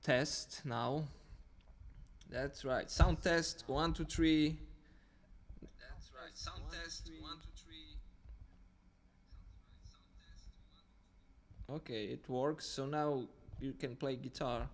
test now. That's right. Sound test 1, 2, 3. That's right. Sound test. 1, 2, 3. Okay, it works. So now you can play guitar.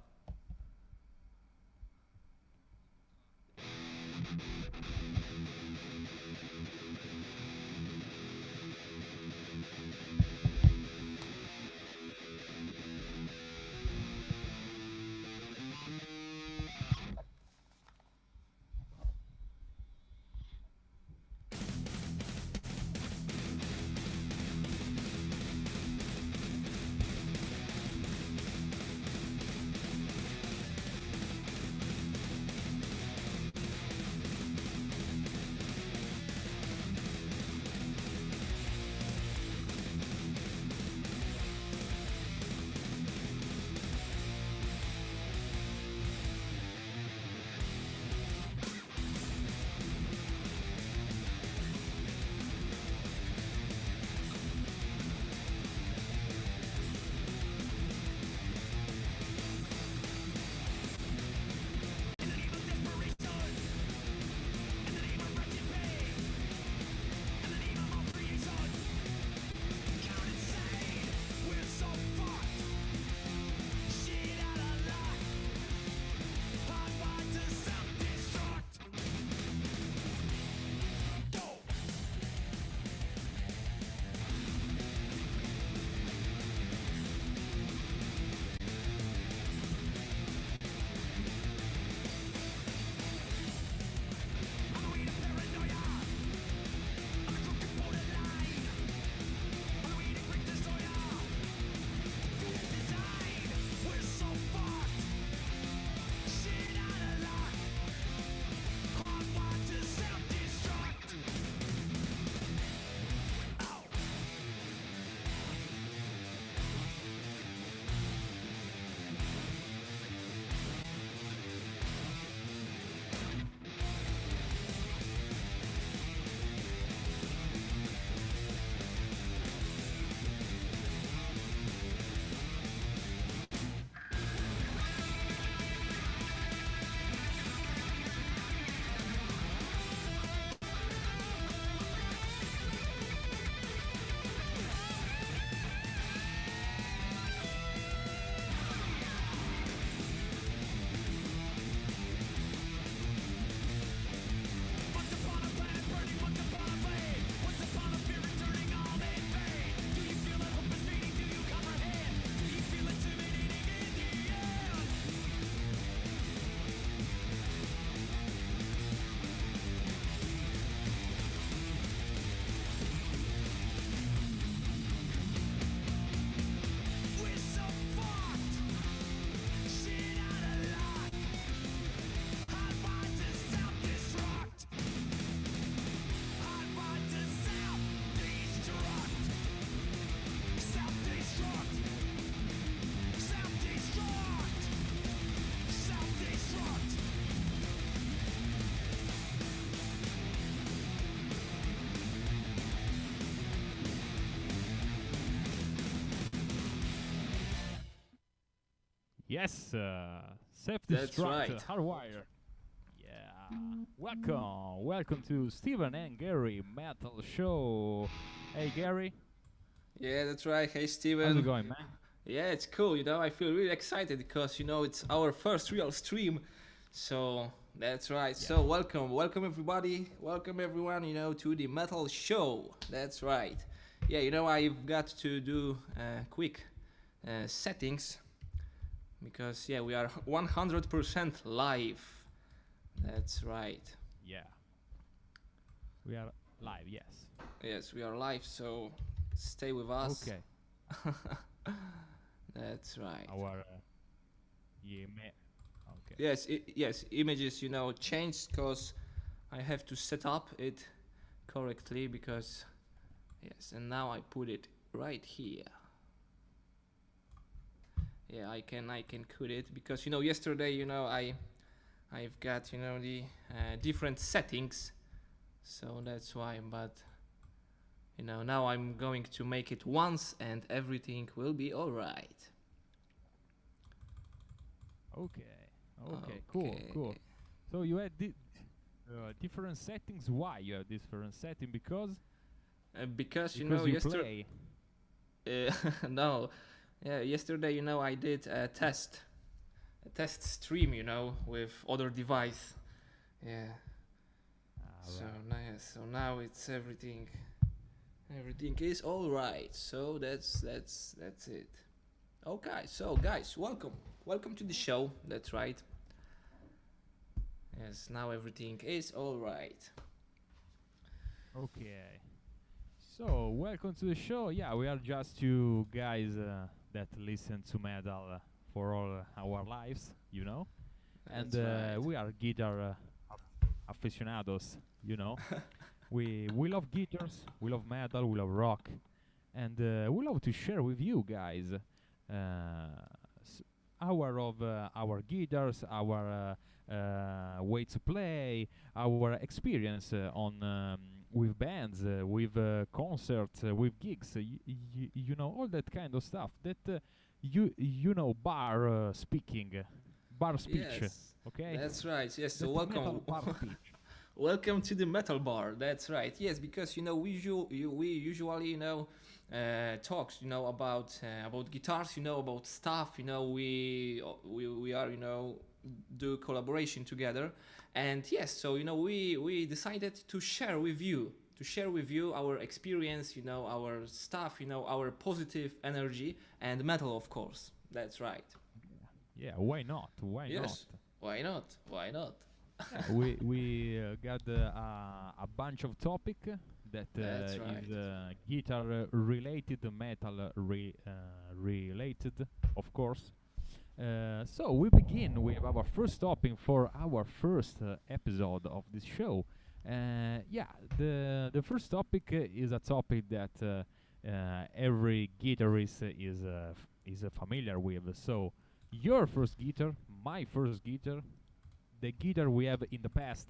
Yes, That's self-destruct, right. hardwire. Yeah. Welcome to Steven and Gary Metal Show. Hey Gary, Yeah, that's right. Hey, how's it Steven. going, man? Yeah, it's cool. I feel really excited because it's our first real stream. So that's right. Yeah. So welcome everybody, welcome everyone. To the metal show. That's right. Yeah, I've got to do quick settings because we are 100% live. That's right. Yeah. We are live, yes. Yes, we are live. So stay with us. Okay. That's right. Our yeah, okay. Yes, images, changed because I have to set up it correctly because yes, and now I put it right here. Yeah, I can cut it because yesterday I've got the different settings, so that's why. But now I'm going to make it once and everything will be all right. Okay. Okay. Cool. Cool. Okay. So you had different settings. Why you have different setting? Because Because you play. uh, no, yeah, yesterday I did a test stream, with other device. Yeah. Ah, So right. now, yeah, so now it's everything is all right. So that's it. Okay, so guys, welcome to the show. That's right. Yes, now everything is all right. Okay. So welcome to the show. Yeah, we are just two guys that listen to metal for all our lives, and That's right. we are guitar aficionados. We love guitars, we love metal, we love rock, and we love to share with you guys s- our guitars, our way to play, our experience on with bands, with concerts, with gigs, all that kind of stuff. That bar speaking, bar speech. Yes, Okay, that's right. Yes, so that metal welcome. bar speech. Welcome to the metal bar. That's right. Yes, because we usually talks about guitars, about stuff. We are do collaboration together, and yes, so we decided to share with you our experience, our stuff, our positive energy and metal, of course. That's right. Yeah, why not? Why not? Yes. Why not? Why not? Yeah, we got a bunch of topic that That's is right. guitar related, metal related, of course. So we begin with our first topic for our first episode of this show. Yeah, the first topic is a topic that every guitarist is familiar with. So your first guitar, my first guitar, the guitar we have in the past,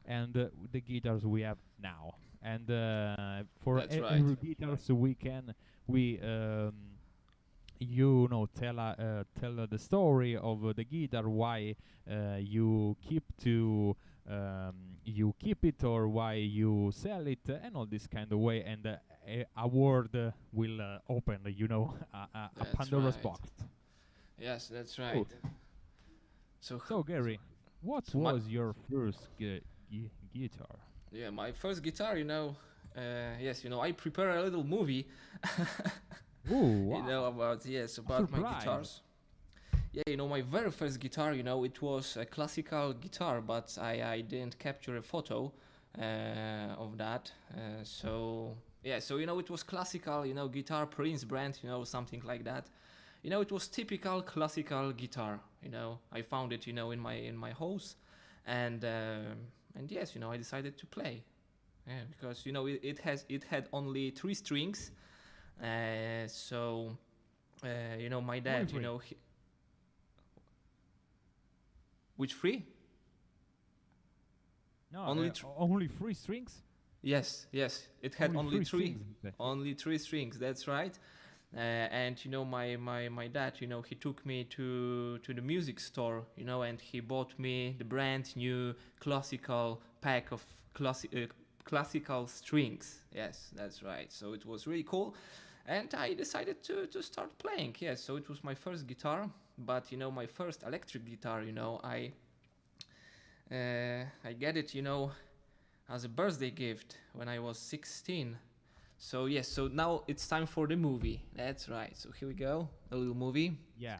and the guitars we have now. And for That's right. every guitars we tell the story of the guitar, why you you keep it, or why you sell it, and all this kind of way. And a word will open, a That's Pandora's right. box. Yes, that's So, right. So, so Gary, what so my was your first guitar? yeah, my first guitar, yes, I prepare a little movie, Oh wow! A about my surprise! guitars. Yeah, my very first guitar, it was a classical guitar, but I didn't capture a photo of that. So yeah, so it was classical, guitar Prince brand, something like that. It was typical classical guitar. I found it, in my house, and yes, I decided to play. Yeah, because it had only three strings. So my Only dad, three. which three? No, Only three. only three strings. Yes. It had Only three strings. only three strings. That's right. And my dad, he took me to the music store, and he bought me the brand new classical pack of classical strings. Yes, that's right. So it was really cool, and I decided to start playing. Yes, so it was my first guitar, but my first electric guitar. I get it, as a birthday gift when I was 16. So yes, so now it's time for the movie. That's right. So here we go, a little movie. Yeah,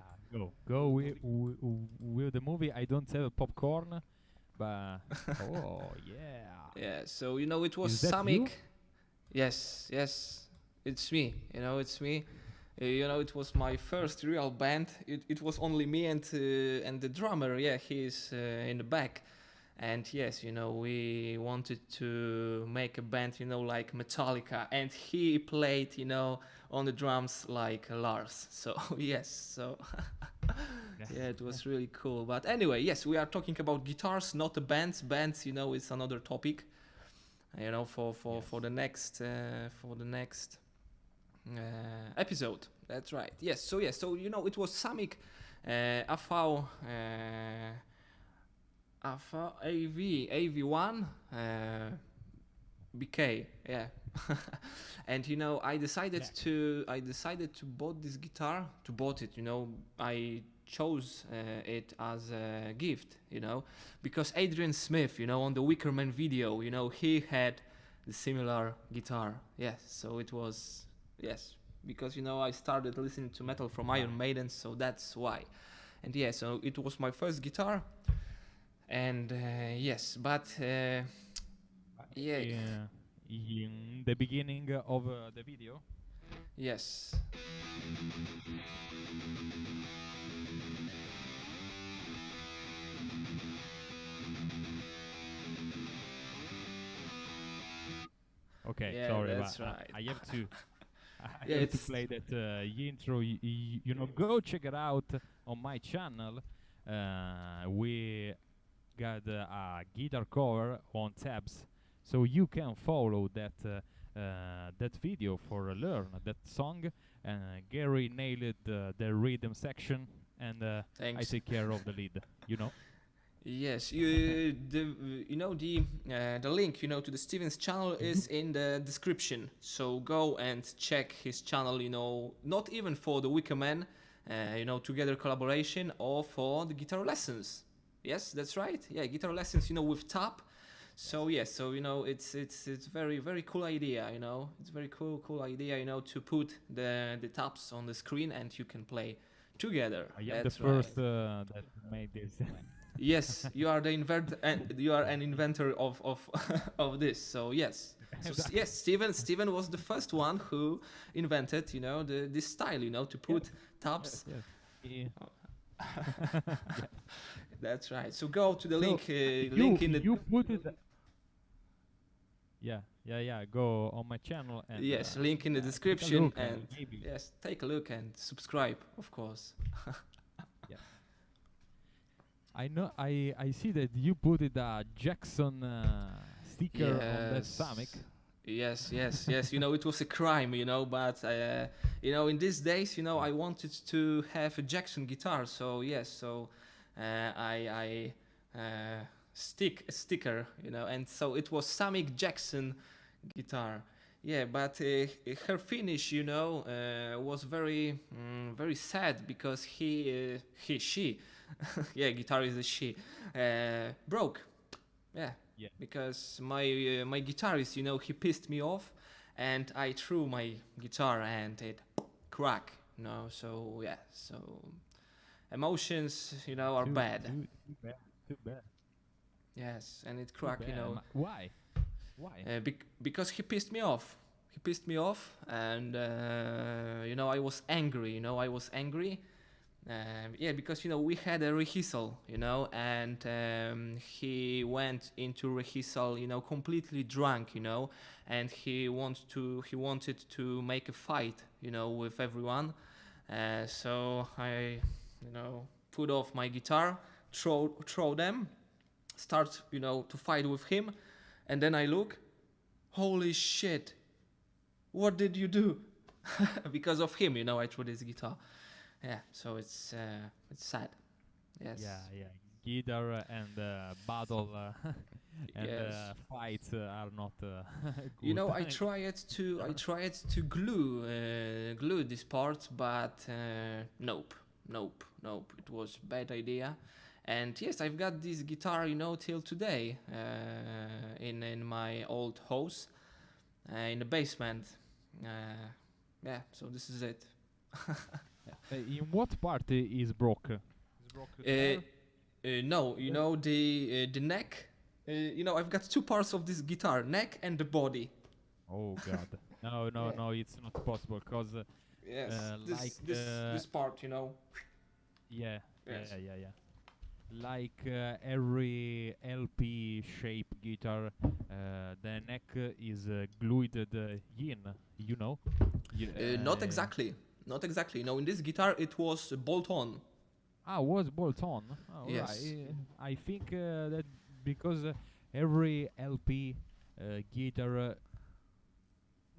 go with the movie. I don't have popcorn, but oh yeah, Yeah. So it was is that you? Samick. Yes, it's me. It's me. It was my first real band. It was only me and the drummer. Yeah, he's in the back. And yes, we wanted to make a band, like Metallica, and he played, on the drums like Lars. So yes, so yeah, it was really cool. But anyway, yes, we are talking about guitars, not the bands. Bands, is another topic. For Yes. for the next episode. That's right. Yes. So it was Samik AV, AV1, BK, yeah. And Black. I decided to bought this guitar, to bought it, I chose it as a gift, because Adrian Smith, on the Wicker Man video, he had the similar guitar. Yes, so it was, yes, because I started listening to metal from Wow. Iron Maiden, so that's why. And yeah, so it was my first guitar, and yes, but yeah, In the beginning of the video. yes, Okay, yeah, sorry, but that's right. I have to I Yeah, have to it's play that intro. Go check it out on my channel. We got a guitar cover on tabs, so you can follow that video for learn that song. Gary nailed the rhythm section, and I thanks. take care of the lead. You know. Yes, the link to the Stevens channel You is in the description. So go and check his channel. Not even for the Wicker Man, together collaboration, or for the guitar lessons. Yes, that's right. Yeah, guitar lessons. With tap. Yes. So yes, so it's very very cool idea. It's very cool idea. To put the taps on the screen and you can play together. I am the That's right. first that made this. Yes, you are the invent and you are an inventor of of this. So yes. So yes, Steven was the first one who invented, this style, to Yes, put yes, tabs. yes. Yeah. Yeah. That's right. So go to the So link you in the you put it. Yeah, yeah, yeah. Go on my channel and yes, link in the take a description, look. and Maybe. yes, take a look and subscribe, of course. Yes. I know. I see that you put it a Jackson sticker on that stomach. Yes. Yes, yes, yes. It was a crime, but in these days, I wanted to have a Jackson guitar. So yes, so I stick a sticker, and so it was Samik Jackson guitar. Yeah, but her finish, was very very sad because she, yeah, guitar is a she, broke. Yeah, Yeah. because my guitarist, he pissed me off, and I threw my guitar and it cracked. So yeah, so emotions, are Too bad. too too bad. Too bad. Yes, and it Too cracked. bad. Why? Why? Because he pissed me off. He pissed me off, and I was angry. I was angry. Yeah, because we had a rehearsal, and he went into rehearsal, completely drunk, and he wanted to make a fight, with everyone. So I, put off my guitar, throw them, start, to fight with him, and then I look, holy shit, what did you do? Because of him, I threw this guitar. Yeah, so it's sad. Yeah, Yes. yeah. Guitar and battle and Yes. fights are not good. I tried to glue this part, but nope, nope. It was bad idea. And yes, I've got this guitar, till today, in my old house, in the basement. Yeah, so this is it. In what part is broke? Is broke Uh, there? no, There? the neck. I've got two parts of this guitar: neck and the body. Oh God. No, no, Yeah. no. It's not possible because Yes. like This part. yeah, yeah, Yes. yeah, yeah, yeah. Like every LP shape guitar, the neck is glued in. You know. You, Not exactly. Not exactly. In this guitar, it was bolt on. was bolt on. Oh, right. Yes. I think that because every LP guitar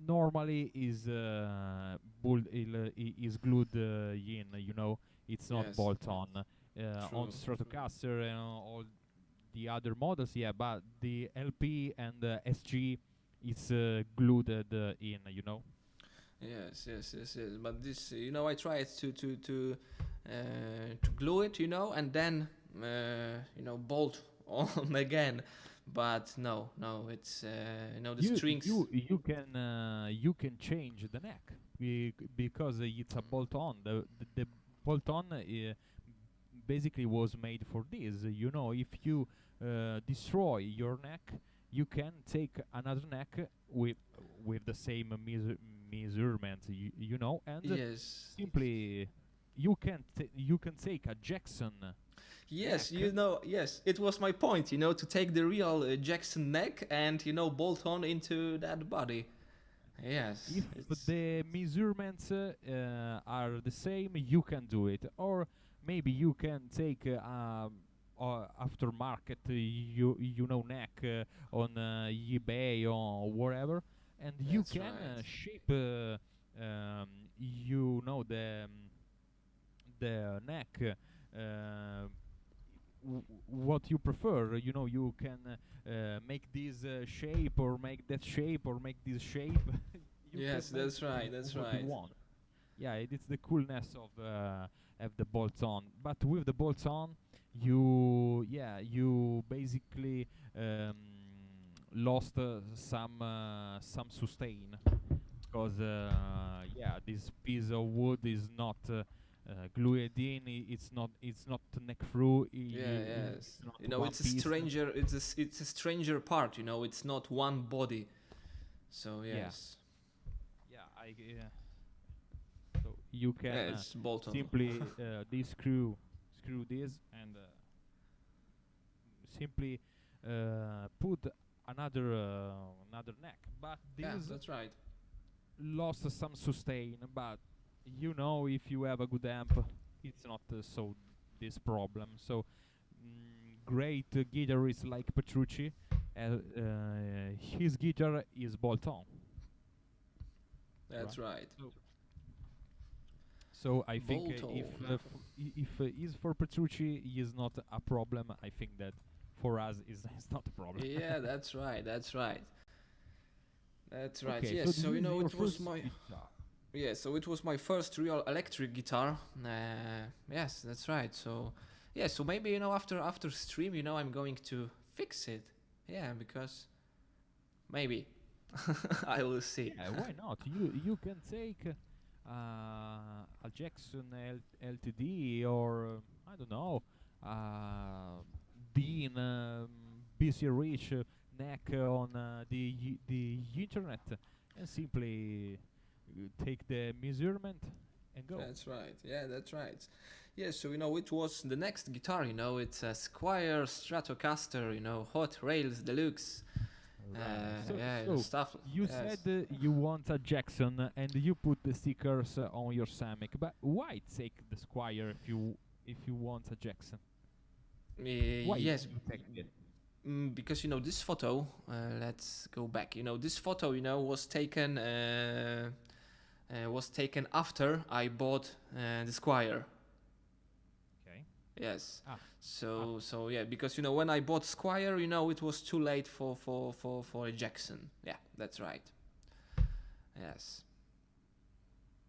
normally is is glued in. You know, it's not Yes. bolt-on. On True. Stratocaster and all the other models, yeah, but the LP and the SG is glued in, you know. Yes, yes, yes, yes. But this, I tried to glue it, and then bolt on again. But no, no, it's the You strings. you can change the neck because it's a bolt-on. The bolt-on basically was made for this. You know, if you destroy your neck, you can take another neck with the same measurement. You know, and Yes, simply you can take a Jackson yes, neck. yes. It was my point, to take the real Jackson neck and bolt on into that body. Yes, If it's the measurements are the same, you can do it. Or maybe you can take aftermarket, you know, neck on eBay or wherever, and you that's can right. shape, you know, the neck. What you prefer, you know, you can make this shape or make that shape or make this shape. You can Yes, make that's right. That's what you right. want. Yeah, it's the coolness of the bolts on. But with the bolts on, you basically lost some sustain because this piece of wood is not glued in. It's not neck through. Yeah, yes. It's not one It's a piece. stranger. It's a stranger part. It's not one body. So Yeah, yes, yeah. So you can yeah, it's bolt on. simply screw this and simply put another neck. But Yeah, this that's right. lost some sustain. But you know, if you have a good amp, it's not so this problem. So great guitarists like Petrucci, his guitar is bolt on, That's right? right. So so I think Bolt on. if is for Petrucci is not a problem, I think that for us is not a problem. Yeah, that's right. That's right. That's right. Okay, Yes. so this So is your it was first my guitar. yeah. So it was my first real electric guitar. Yes, that's right. So yeah. So maybe after stream, I'm going to fix it. Yeah, because maybe I will see. Yeah, why not? You can take a Jackson LTD or I don't know, Dean BC Rich neck on the internet and simply take the measurement and go. That's right. Yeah, that's right. Yeah, so it was the next guitar. It's a Squire Stratocaster. Hot Rails Deluxe. Right. Yeah, So stuff. you Yes. said you want a Jackson and you put the stickers on your Samick, but why take the Squire if you want a Jackson? Why Yes, you take it? because this photo. Let's go back. This photo. Was taken after I bought the Squire. Okay. Yes. Ah. So yeah, because when I bought Squire, it was too late for a Jackson. Yeah, that's right. Yes.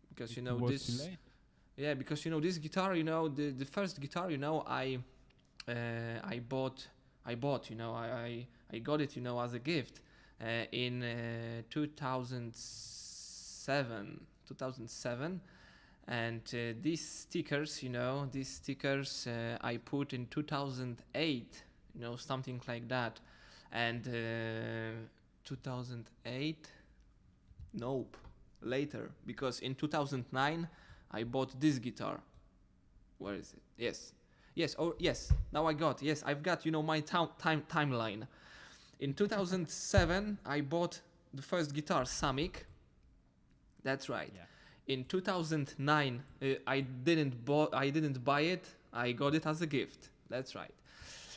Because It was too this. late. Yeah, because this guitar, the first guitar, I bought, I got it, as a gift in 2007, and these stickers I put in 2008, something like that, and 2008, nope, later, because in 2009 I bought this guitar. Where is it? Yes. Yes, oh yes, now yes, I've got, my timeline. In 2007, I bought the first guitar, Samick. That's right. Yeah. In 2009, I didn't buy it. I got it as a gift. That's right.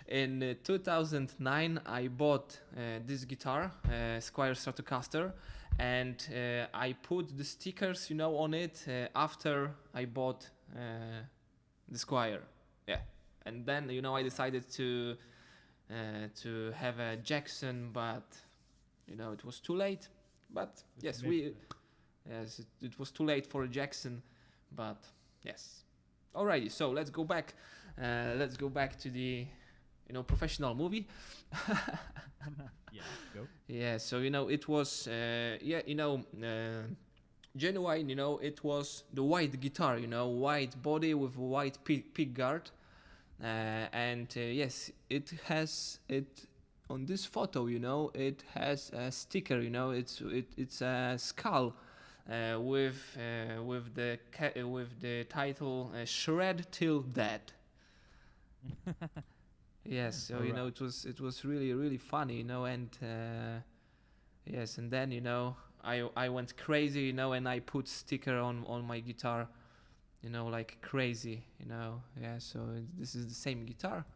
In 2009, I bought this guitar, Squire Stratocaster, and I put the stickers, on it after I bought the Squire. Yeah, and then I decided to have a Jackson, but it was too late. But yes, it was too late for a Jackson, but yes. Alrighty, so let's go back. Let's go back to the professional movie. Yeah, go. Yeah, so it was genuine. It was the white guitar. White body with white pick guard, and yes, it has it on this photo. It has a sticker. It's a skull. With the title "Shred Till Dead." Yes, so Alright. it was really funny, and yes, and then I went crazy, and I put sticker on my guitar, like crazy, yeah. So this is the same guitar.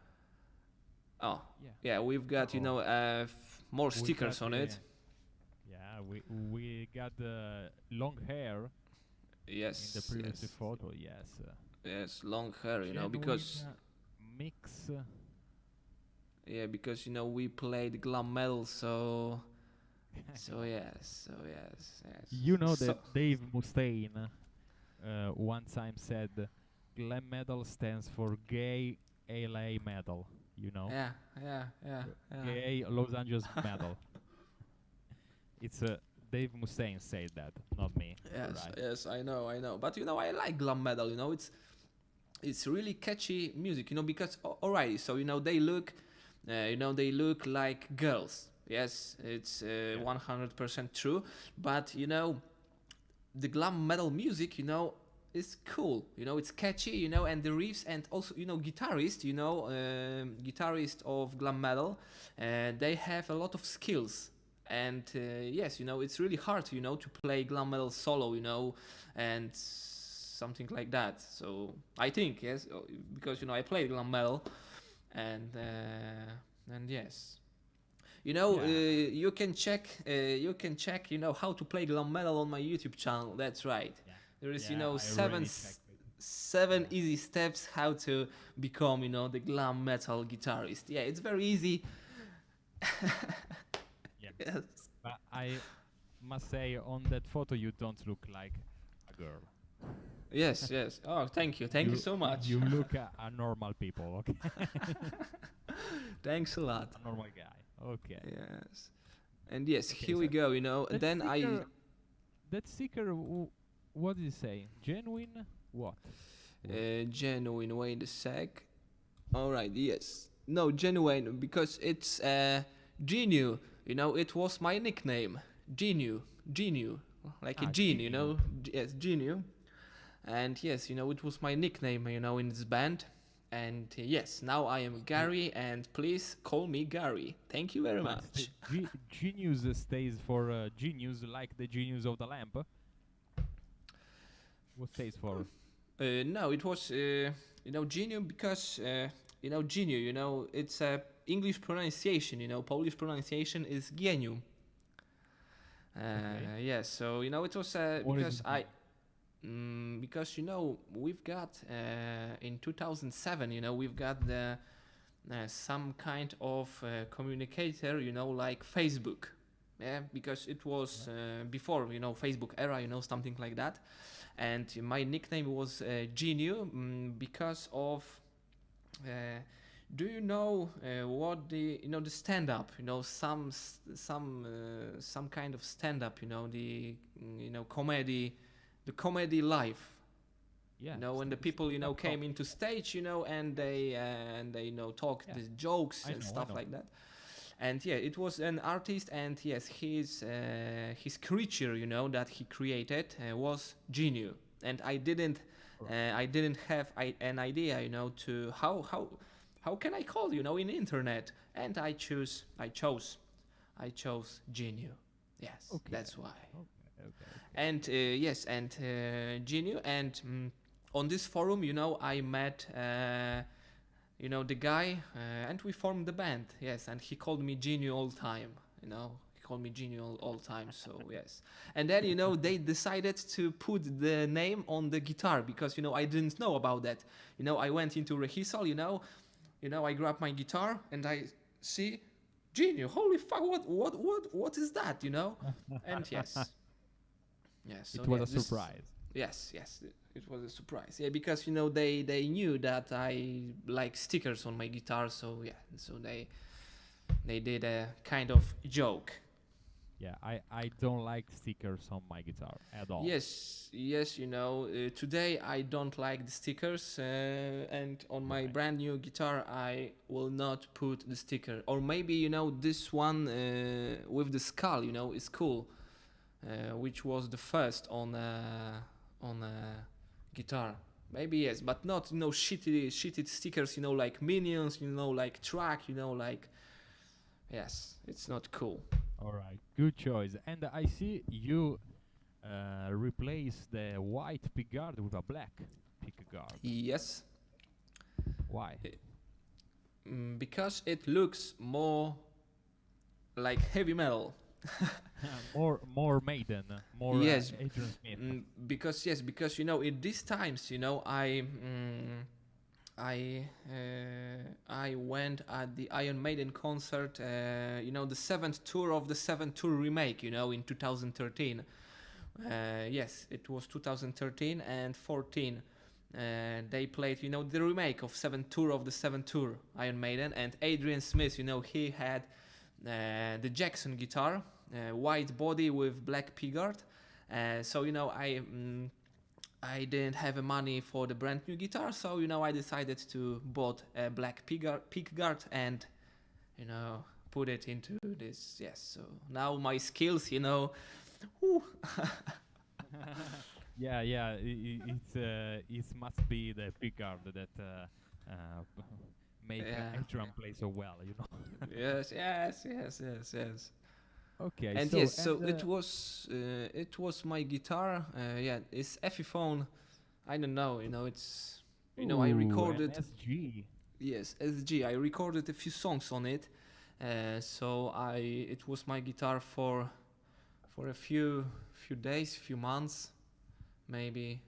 Oh, Yeah. yeah, we've got Oh, more we got stickers on the it. yeah we got the long hair in the Yes, previous yes, photo. Yes, yes, long hair, genuine because mix. yeah, because we played glam metal, so yes. You know So that Dave Mustaine one time said glam metal stands for gay LA metal. You know, yeah. gay Los Angeles metal. It's Dave Mustaine said that, not me. Yes, Right? yes, I know. But I like glam metal. It's really catchy music. Because alright, so they look like girls. Yes, it's Yeah. 100% true. But the glam metal music, is cool. It's catchy. And the riffs, and also guitarist of glam metal, they have a lot of skills. And yes, it's really hard, to play glam metal solo, and something like that. So I think yes, because I played glam metal, and yes. Yeah. You can check, how to play glam metal on my YouTube channel. That's right. Yeah. There is, Yeah. I seven already checked it. seven Yeah. easy steps how to become, the glam metal guitarist. Yeah, it's very easy. Yeah. Yes. But I must say, on that photo, you don't look like a girl. Yes. Oh, thank you so much. You look a normal people. Okay. Thanks a lot. A normal guy. Okay. Yes. And yes, Okay. here we So go. that Then sticker, that sticker. What did it say? Genuine. What? genuine. Wait a sec. All right. Yes. No, genuine, because it's Genu. It was my nickname. Genu, like a gene. Genu. Yes, Genu. And yes, it was my nickname. In this band. And yes, now I am Gary, and please call me Gary. Thank you very But much. genius stays for genius, like the genius of the lamp. What stays for? No, it was Geniu, because Geniu. It's a English pronunciation. Polish pronunciation is geniu. Okay. Yes, so it was What because is it? because we've got in 2007, we've got the some kind of communicator, like Facebook. Yeah, because it was before Facebook era, something like that. And my nickname was Geniu, because of do you know what the stand up, some kind of stand up, the comedy, the comedy life, Yeah. when the people stand-up came comedy. into stage, and they talk Yeah. the jokes I and know. I stuff know. like that. And yeah, it was an artist, and yes, his creature, that he created was Geniu. And I didn't have an idea, to how can I call, in internet. And I chose Geniu. Yes, Okay. that's why. Okay. And yes, and Geniu, and on this forum, I met the guy, and we formed the band. Yes, and he called me Geniu all the time. He call me Genie all time. So yes, and then they decided to put the name on the guitar because I didn't know about that. I went into rehearsal. I grab my guitar and I see Genie. Holy fuck! What is that? And yes, yes. So It was yeah, a this. surprise. Yes, yes, it was a surprise. Yeah, because they knew that I like stickers on my guitar, so yeah, so they did a kind of joke. Yeah, I don't like stickers on my guitar at all. Yes, yes, today I don't like the stickers, and on my Right. brand new guitar I will not put the sticker. Or maybe this one with the skull, is cool, which was the first on guitar. Maybe yes, but not shitty stickers. Like Minions. Like Track. Like yes, it's not cool. All right, good choice. And I see you replace the white pickguard with a black pickguard. Yes, Why? because it looks more like heavy metal. more Maiden, more Yes, Adrian Smith. because in these times I went at the Iron Maiden concert, the seventh tour of the seventh tour remake, in 2013. Yes, it was 2013 and 14. They played, the remake of seventh tour of the seventh tour Iron Maiden, and Adrian Smith, he had the Jackson guitar, white body with black pickguard. So I didn't have money for the brand new guitar, so I decided to bought a black pickguard and put it into this. Yes, so now my skills, whew. Yeah. It must be the pickguard that make Yeah. Adrian play so well. Yes. Okay, And so yes, so it was my guitar. Yeah, it's Epiphone. I don't know. It's I recorded. an SG. Yes, SG. I recorded a few songs on it. So it was my guitar for a few days, few months, maybe.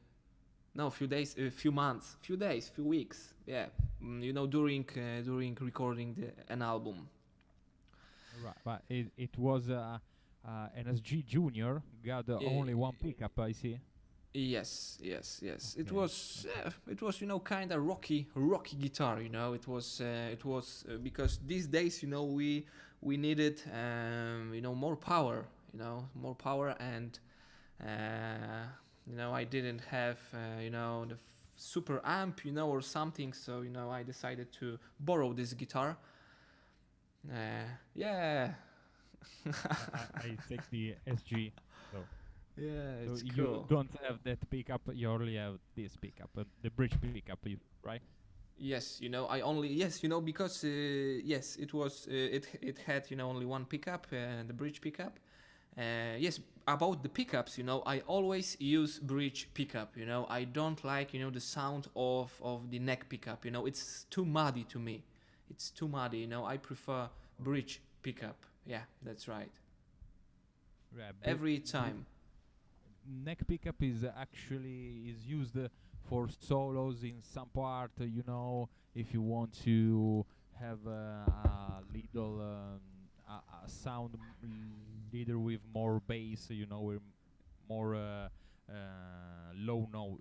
No, few days, few months, few days, few weeks. Yeah, during recording an album. Right, but it was an SG Junior. Got only one pickup, I see. Yes. It Okay. was kind of rocky guitar. It was because these days we needed more power. More power, and I didn't have the super amp or something. So I decided to borrow this guitar. Yeah. I take the SG. So, Yeah, so it's you cool. don't have that pickup. You only have this pickup, the bridge pickup, right? Yes, I only because yes, it was it had only one pickup, the bridge pickup. Yes, about the pickups, I always use bridge pickup. I don't like the sound of the neck pickup. It's too muddy to me. It's too muddy. I prefer bridge pickup. Yeah, that's right. Yeah, Every time. neck pickup is actually is used for solos in some part. If you want to have a little a sound leader with more bass, with more low no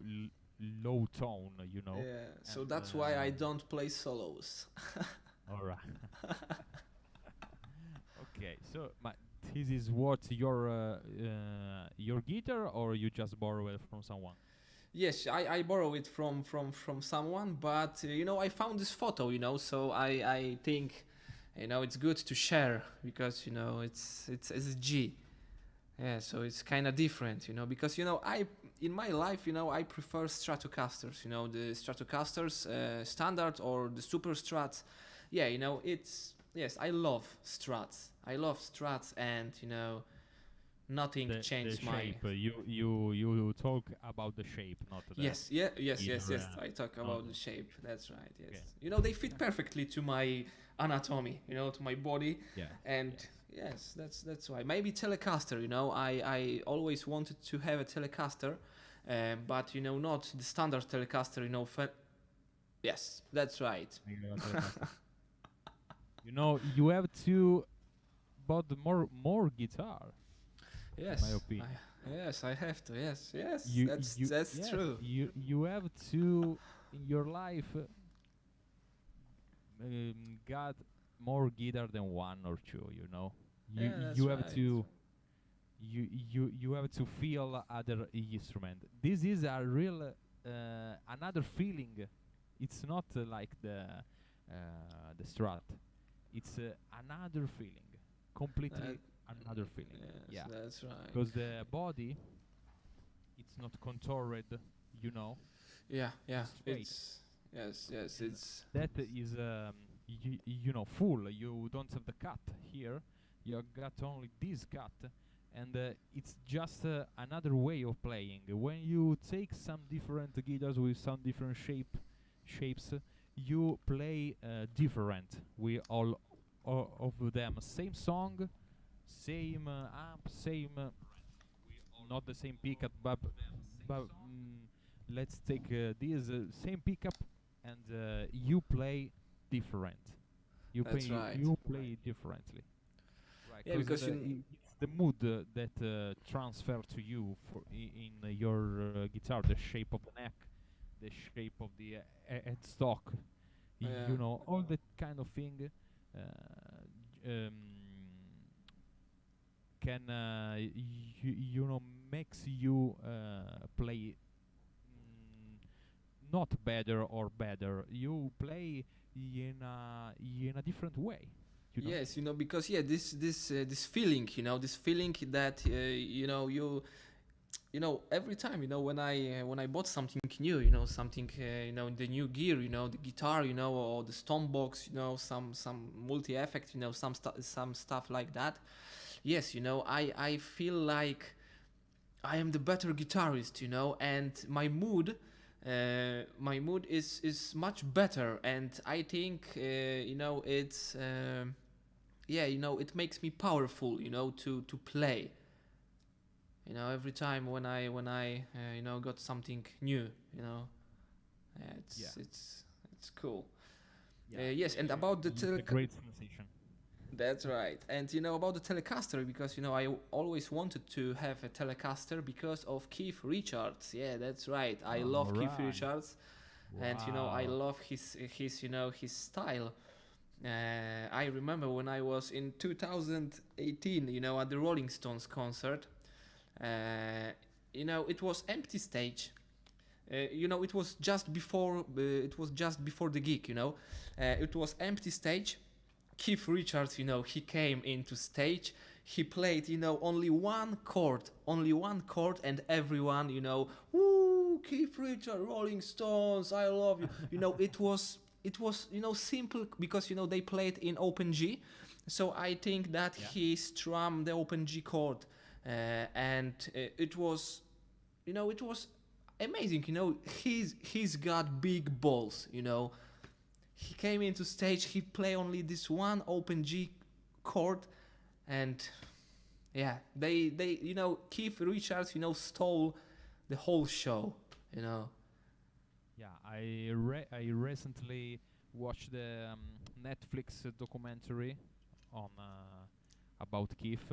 low tone. Yeah, so And that's why I don't play solos. all right. Okay, so this is what your guitar, or you just borrow it from someone? Yes, I borrow it from someone, but I found this photo, so I think it's good to share because it's SG. Yeah, so it's kind of different, because I in my life, I prefer Stratocasters, the Stratocasters standard or the Super Strats. Yeah, it's yes, I love Strats. I love Strats, and nothing The changed my. shape. You talk about the shape, not the Yes, yes. either, I talk no, about no. the shape. That's right. Yes, Okay. they fit perfectly to my anatomy. To my body, Yeah. and Yes, that's why. Maybe Telecaster. I always wanted to have a Telecaster, but not the standard Telecaster. Yes, that's right. Regular Telecaster. You have to bought more guitar, in my Yes, opinion. yes, I have to. Yes, yes, You you that's yes, true. you have to in your life got more guitar than one or two. You Yeah, you that's have right. to you have to feel other instrument. This is a real another feeling. It's not like the Strat. It's another feeling, That, completely another feeling. yes, Yeah, that's right. because the body, it's not contoured, you know, Yeah, yeah. it's straight, It's yes, yes. and It's that is full. You don't have the cut here. You got only this cut, and it's just another way of playing. When you take some different guitars with some different shapes, you play different. We all of them same song, same amp, same not the same pickup, but let's take this same pickup and you play different. You that's play right. you play differently, right? Yeah, Because because it's the mood that transfer to you in your guitar, the shape of the neck, the shape of the headstock, yeah. all that kind of thing. Uh, um, can makes you play not better or better. You play in a different way. You know. Yes, because this feeling, this feeling that every time when I bought something new, something the new gear, the guitar, or the Stonebox, some multi effect, some stuff like that. Yes, I feel like I am the better guitarist, and my mood is much better, and I think it's yeah, it makes me powerful, to play. Every time when I got something new, yeah, Yeah. it's cool. Yeah. Yes, and about the It's a great sensation. that's right. And about the Telecaster, because I always wanted to have a Telecaster because of Keith Richards. Yeah, that's right. I All love Keith right. Richards, and I Wow. love his style. I remember when I was in 2018, at the Rolling Stones concert. Uh, it was empty stage. It was just before the gig. It was empty stage. Keith Richards, he came into stage. He played, only one chord, and everyone, woo, Keith Richards, Rolling Stones, I love you. It was simple because they played in open G, so I think that Yeah. he strummed the open G chord, and it was amazing. He's got big balls. He came into stage. He play only this one open G chord, and yeah, they Keith Richards stole the whole show. You know. Yeah. I recently watched the Netflix documentary on about Keith.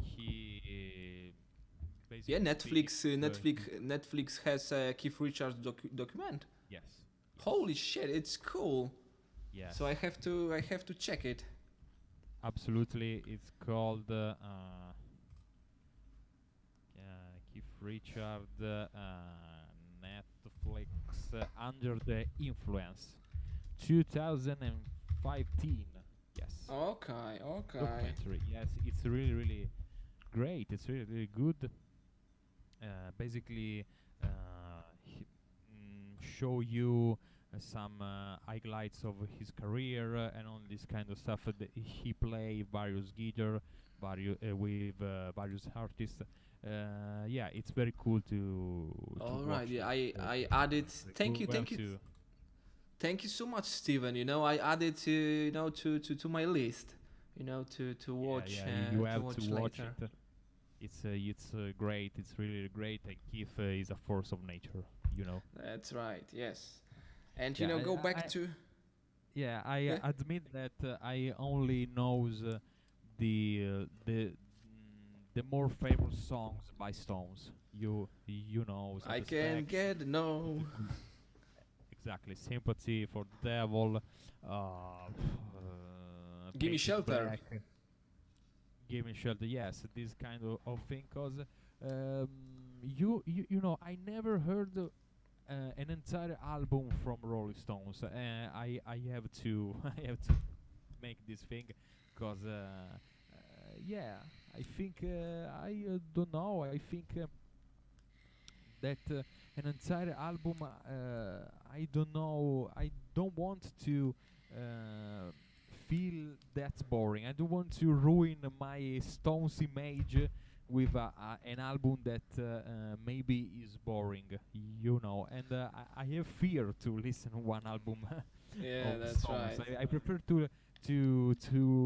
He Yeah, basically speaking Netflix. of Netflix has a Keith Richards document. yes, yes, Holy shit, it's cool. So I yes. have to I have to check it. Absolutely, it's called Keith Richard Netflix Under the Influence 2015. Yes, Okay, okay. documentary. Yes, it's really really great. It's really really good. Basically, show you some highlights of his career and all this kind of stuff. He play various guitar, with various artists. Yeah, it's very cool to All right. watch Yeah, that. I added. Thank you, You have thank you, to. thank you so much, Steven. I added to to my list. to Yeah, watch yeah, you to have to watch watch later. it. It's great. It's really great. And Keith is a force of nature. You know. That's right. Yes. And Yeah, go back I to yeah, I yeah. admit that I only knows the more famous songs by Stones. You know I can Satisfaction. get no. Exactly, Sympathy for the Devil, Give me Paint It shelter. Black, Give Me Shelter. Yes, this kind of thing. Cause you know I never heard an entire album from Rolling Stones. I have to I have to make this thing, cause yeah, I think I don't know. I think that an entire album. I don't know. I don't want to uh, feel that boring. I don't want to ruin my Stones image with an album that maybe is boring, you know. And I have fear to listen one album Yeah, of that's Stones. right. I prefer to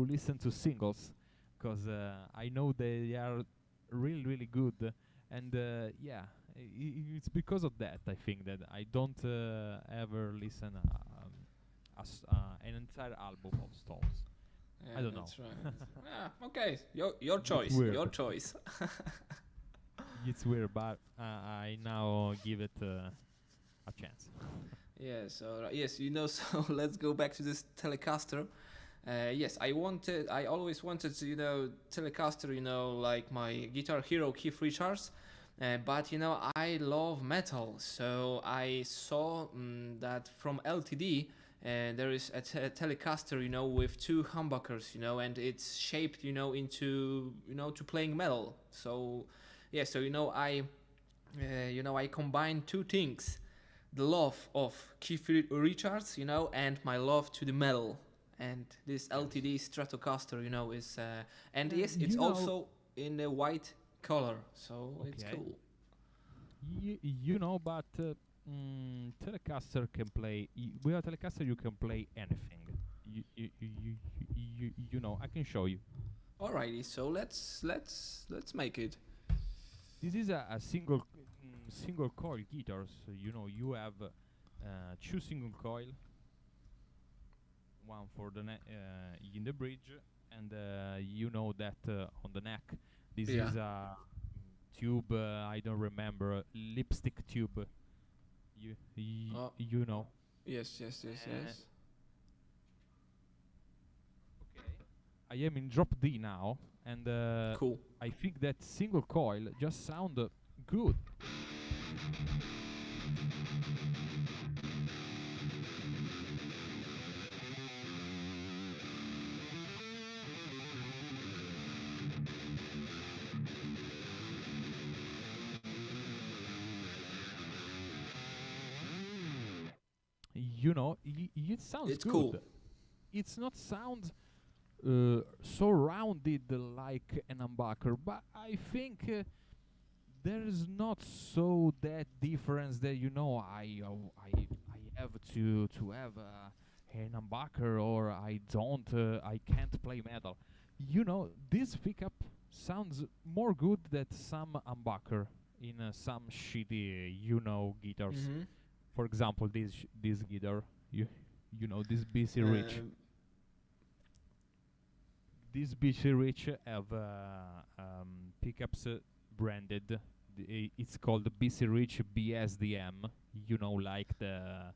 listen to singles, because I know they are really good, and yeah, it's because of that I think that I don't ever listen an entire album of Stones. I Yeah, don't know. that's right. Okay. Your It's choice. Your weird. choice. It's weird, but I now give it a chance. Yes. All right. Yes. So let's go back to this Telecaster. Yes, I always wanted to, Telecaster, like my guitar hero Keith Richards. But I love metal, so I saw that from LTD there is a Telecaster, with two humbuckers, and it's shaped, into, to playing metal. So yeah, so I combine two things: the love of Keith Richards, and my love to the metal. And this Yes. LTD Stratocaster, is and Uh, yes, it's you know, also in a white color, so it's okay. cool. You know, but Telecaster can play. With a Telecaster, you can play anything. You know. I can show you. Alrighty, so let's make it. This is a single coil guitars. So, you know, you have two single coil, one for the in the bridge, and you know that on the neck. This Yeah. is a tube. I don't remember, lipstick tube. Oh, You know. yes, yes, yes, Uh, yes. okay. I am in drop D now, and Cool. I think that single coil just sound good. You know, it sounds It's cool. good. It's not sound so rounded like an humbucker, but I think there is not so that difference that I have to have an humbucker, or I don't I can't play metal. You know, this pickup sounds more good than some humbucker in some shitty guitars. Mm-hmm. For example, this guitar, you know, this BC Rich. Um, This BC Rich have pickups branded. It's called BC Rich BSDM. You know, like that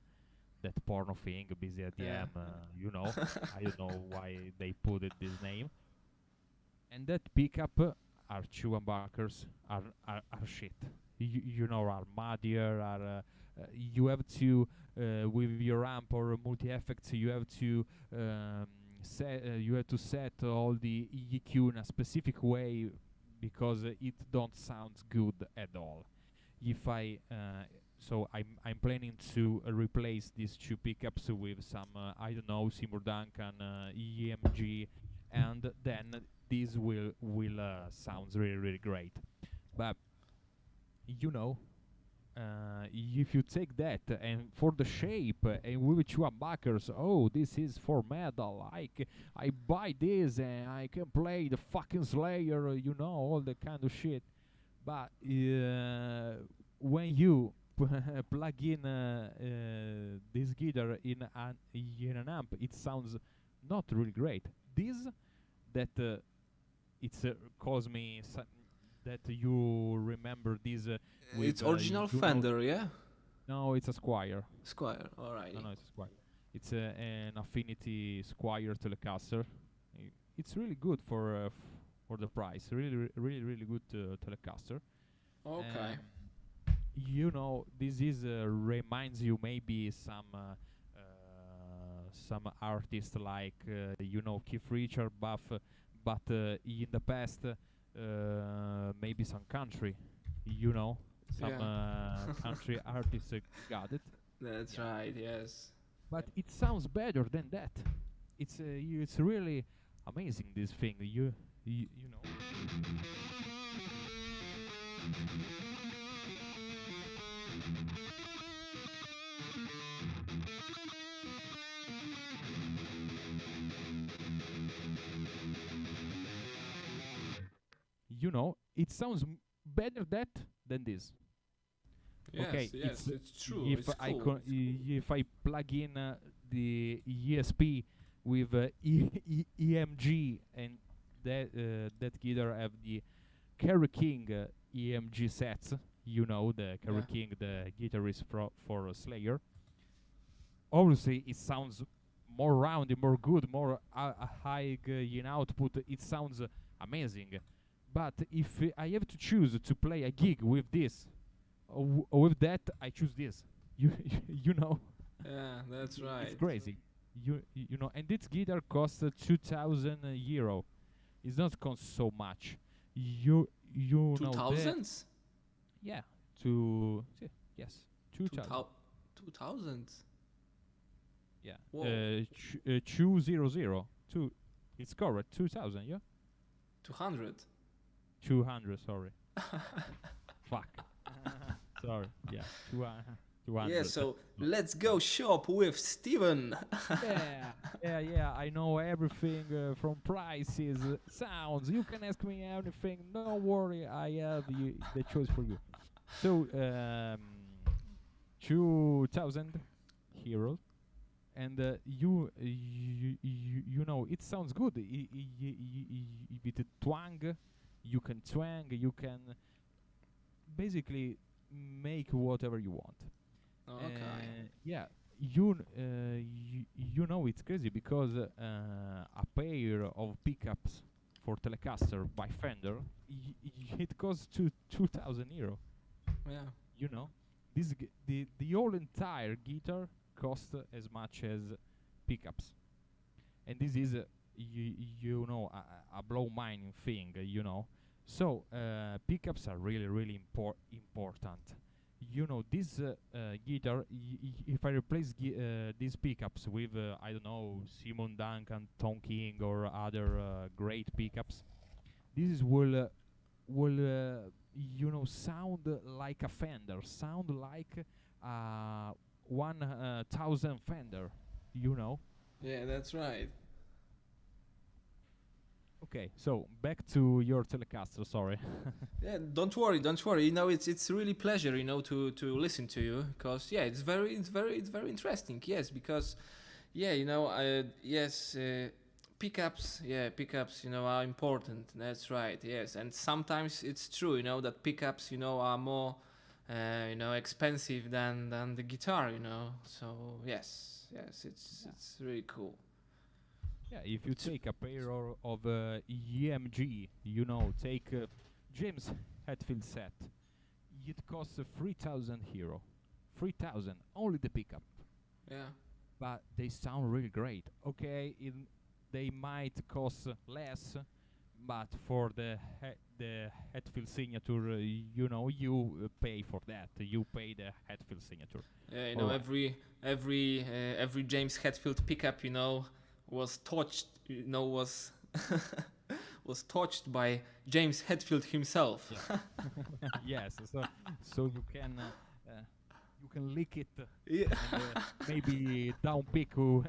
porno thing, yeah. BSDM. You know, I don't know why they put it this name. And that pickup are two humbuckers are shit. You know, are muddier. You have to with your amp or multi effects. You have to set all the EQ in a specific way, because it don't sound good at all. If I so I'm planning to replace these two pickups with some I don't know, Seymour Duncan EMG, and then this will sounds really great. But you know, if you take that and for the shape and with two humbuckers, oh, this is for metal. I buy this and I can play the fucking Slayer, all the kind of shit. But when you plug in this guitar in an amp, it sounds not really great. This that it's calls me that you remember this with It's original you know Fender, yeah? no, it's a Squire. Squire, alright. No, it's a Squire. It's an Affinity Squire Telecaster. It's really good for the price. Really good Telecaster. Okay. This is reminds you maybe some artists like Keith Richard, Buff, but in the past maybe some country, some country artists got it. That's right, yes. But it sounds better than that. It's really amazing this thing. You know. It sounds better that than this. Yes, Okay, yes, it's true. if It's I cool. if I plug in the ESP with EMG and that guitar have the Kerry King EMG sets, the Kerry Yeah. King, the guitarist for Slayer. Obviously, it sounds more rounded, more good, more high in output. It sounds amazing. But if I have to choose to play a gig with this or with that, I choose this. You you know, Yeah, that's right. it's crazy. And this guitar costs 2,000 euro. It's not cost so much. You Two know that. thousands? Yeah, to yes, 2,000. 2000? Yeah. Whoa. 200. Two. It's correct. 2,000. Yeah. 200. 200. Sorry. Fuck. Sorry. Yeah. 200. Yeah, so let's go shop with Steven. Yeah. I know everything from prices, sounds. You can ask me anything. Don't worry. I have the choice for you. So, 2,000 euros. And you know it sounds good. With the twang, you can twang. You can basically make whatever you want. Okay. Yeah, you know it's crazy because a pair of pickups for Telecaster by Fender it costs 2,000 euro. Yeah. You know, the whole entire guitar cost as much as pickups, and this is a blow mining thing. So pickups are really important. This guitar, if I replace these pickups with I don't know, Simon Duncan, Tom King or other great pickups, this will sound like a Fender, sound like 1,000 Fender. Yeah, that's right. Okay, so back to your Telecaster. Sorry. Yeah, don't worry, don't worry. It's really pleasure, to listen to you, because yeah, it's very interesting. Yes, because yeah, yes, pickups, are important. That's right. Yes, and sometimes it's true, that pickups, are more, expensive than the guitar, So yes, it's really cool. Yeah, if you take a pair of EMG, take James Hetfield set, it costs 3,000 euro. 3,000, only the pickup. Yeah. But they sound really great. Okay, they might cost less, but for the Hetfield signature, you pay for that. You pay the Hetfield signature. Yeah, Alright. every James Hetfield pickup, was touched, was touched by James Hetfield himself. Yeah. Yes, so you can can lick it Yeah. and maybe down pick who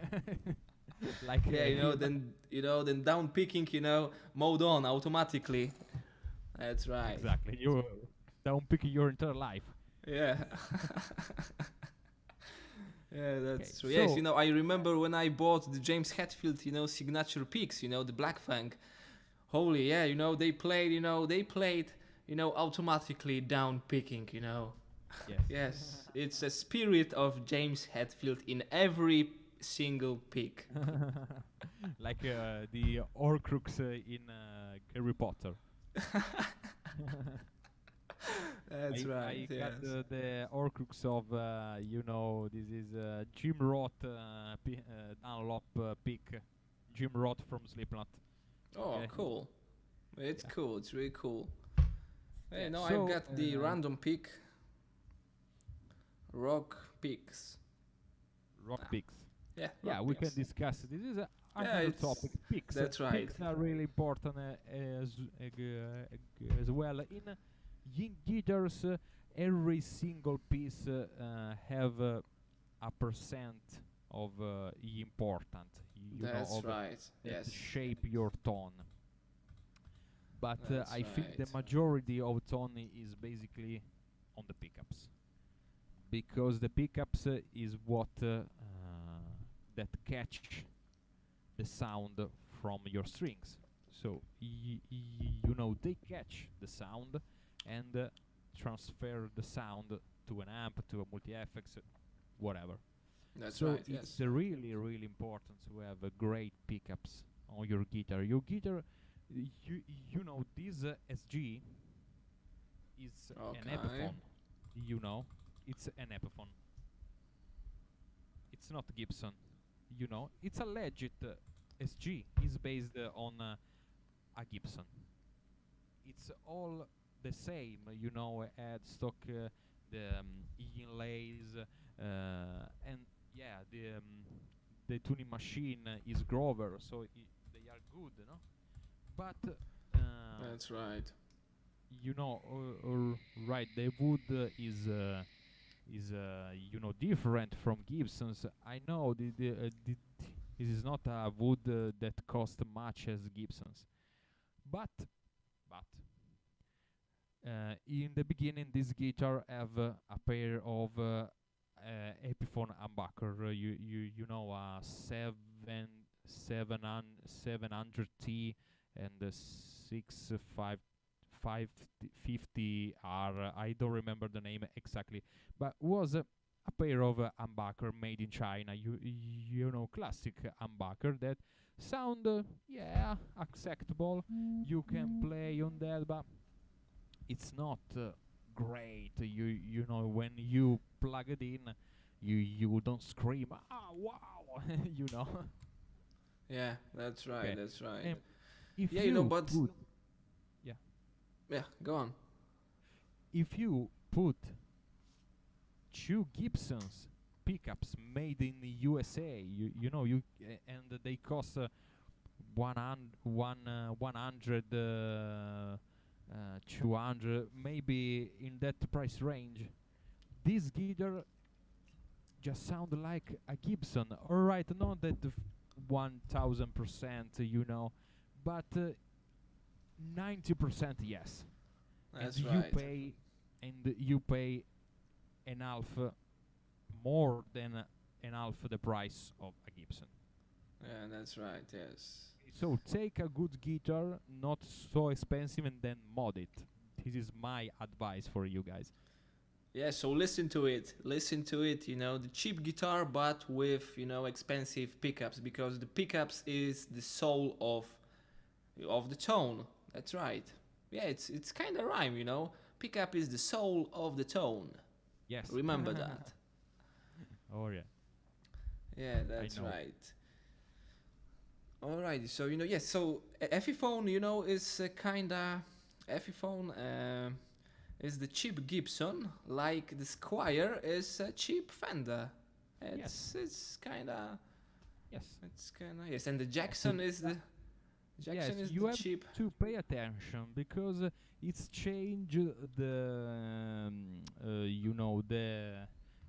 like Yeah, him. then down picking, mode on automatically. That's right. Exactly. You down pick your entire life. Yeah. Yeah, Okay, that's true. Yes, so I remember when I bought the James Hetfield, signature picks, the Black Fang. Holy, yeah, they played, automatically down picking. yes. Yes, it's a spirit of James Hetfield in every single pick. Like the Horcrux in Harry Potter. That's right. I Yes. got the Horcrux of this is Jim Roth Dunlop pick. Jim Roth from Slipknot. Oh, Okay. cool. It's Yeah. cool. It's really cool. Hey, Yeah, now I've so got the random pick. Rock picks. rock Ah, picks. Yeah, Yeah, rock we can picks. discuss. This is Yeah, another it's topic. Picks. that's right. Picks are really important as well. In guitars, every single piece have a percent of important. That's Of right. that Yes. shape your tone. But That's I think the right. majority of tone is basically on the pickups, because the pickups is what that catch the sound from your strings. So they catch the sound and transfer the sound to an amp, to a multi-FX, whatever. That's So right. it's Yes. really, really important to have great pickups on your guitar. Your guitar, this SG is an Okay. Epiphone. It's an Epiphone. It's not Gibson. It's a legit SG. Is based on a Gibson. It's all the same. Headstock, the inlays, and yeah, the tuning machine is Grover, so they are good, no? But That's right. right, the wood is different from Gibson's. I know this is not a wood that cost much as Gibson's, but but in the beginning this guitar have a pair of Epiphone humbucker. A 700T and a 6550R. I don't remember the name exactly, but was a pair of humbucker made in China. Classic humbucker that sound acceptable. You can play on that, but it's not great. When you plug it in, you don't scream, ah, wow, you know. Yeah, that's right. Okay. That's right. If Yeah, you but put, yeah, yeah, go on. if you put two Gibsons pickups made in the USA, and they cost 100, 200, maybe in that price range. This guitar just sound like a Gibson. Alright, not that 1000%, but 90% yes. That's and right. you pay an half more than an half the price of a Gibson. Yeah, that's right. Yes. So take a good guitar, not so expensive, and then mod it. This is my advice for you guys. Yeah, so listen to it. Listen to it, the cheap guitar but with, expensive pickups, because the pickups is the soul of the tone. That's right. Yeah, it's kind of rhyme. Pickup is the soul of the tone. Yes. Remember that. Oh yeah. Yeah, that's know. right. Alrighty, so yes, so Epiphone, is kinda Epiphone is the cheap Gibson, like the Squire is a cheap Fender. It's kinda Yes. yes, and the Jackson is the Yes, is you the have cheap. to pay attention because it's changed the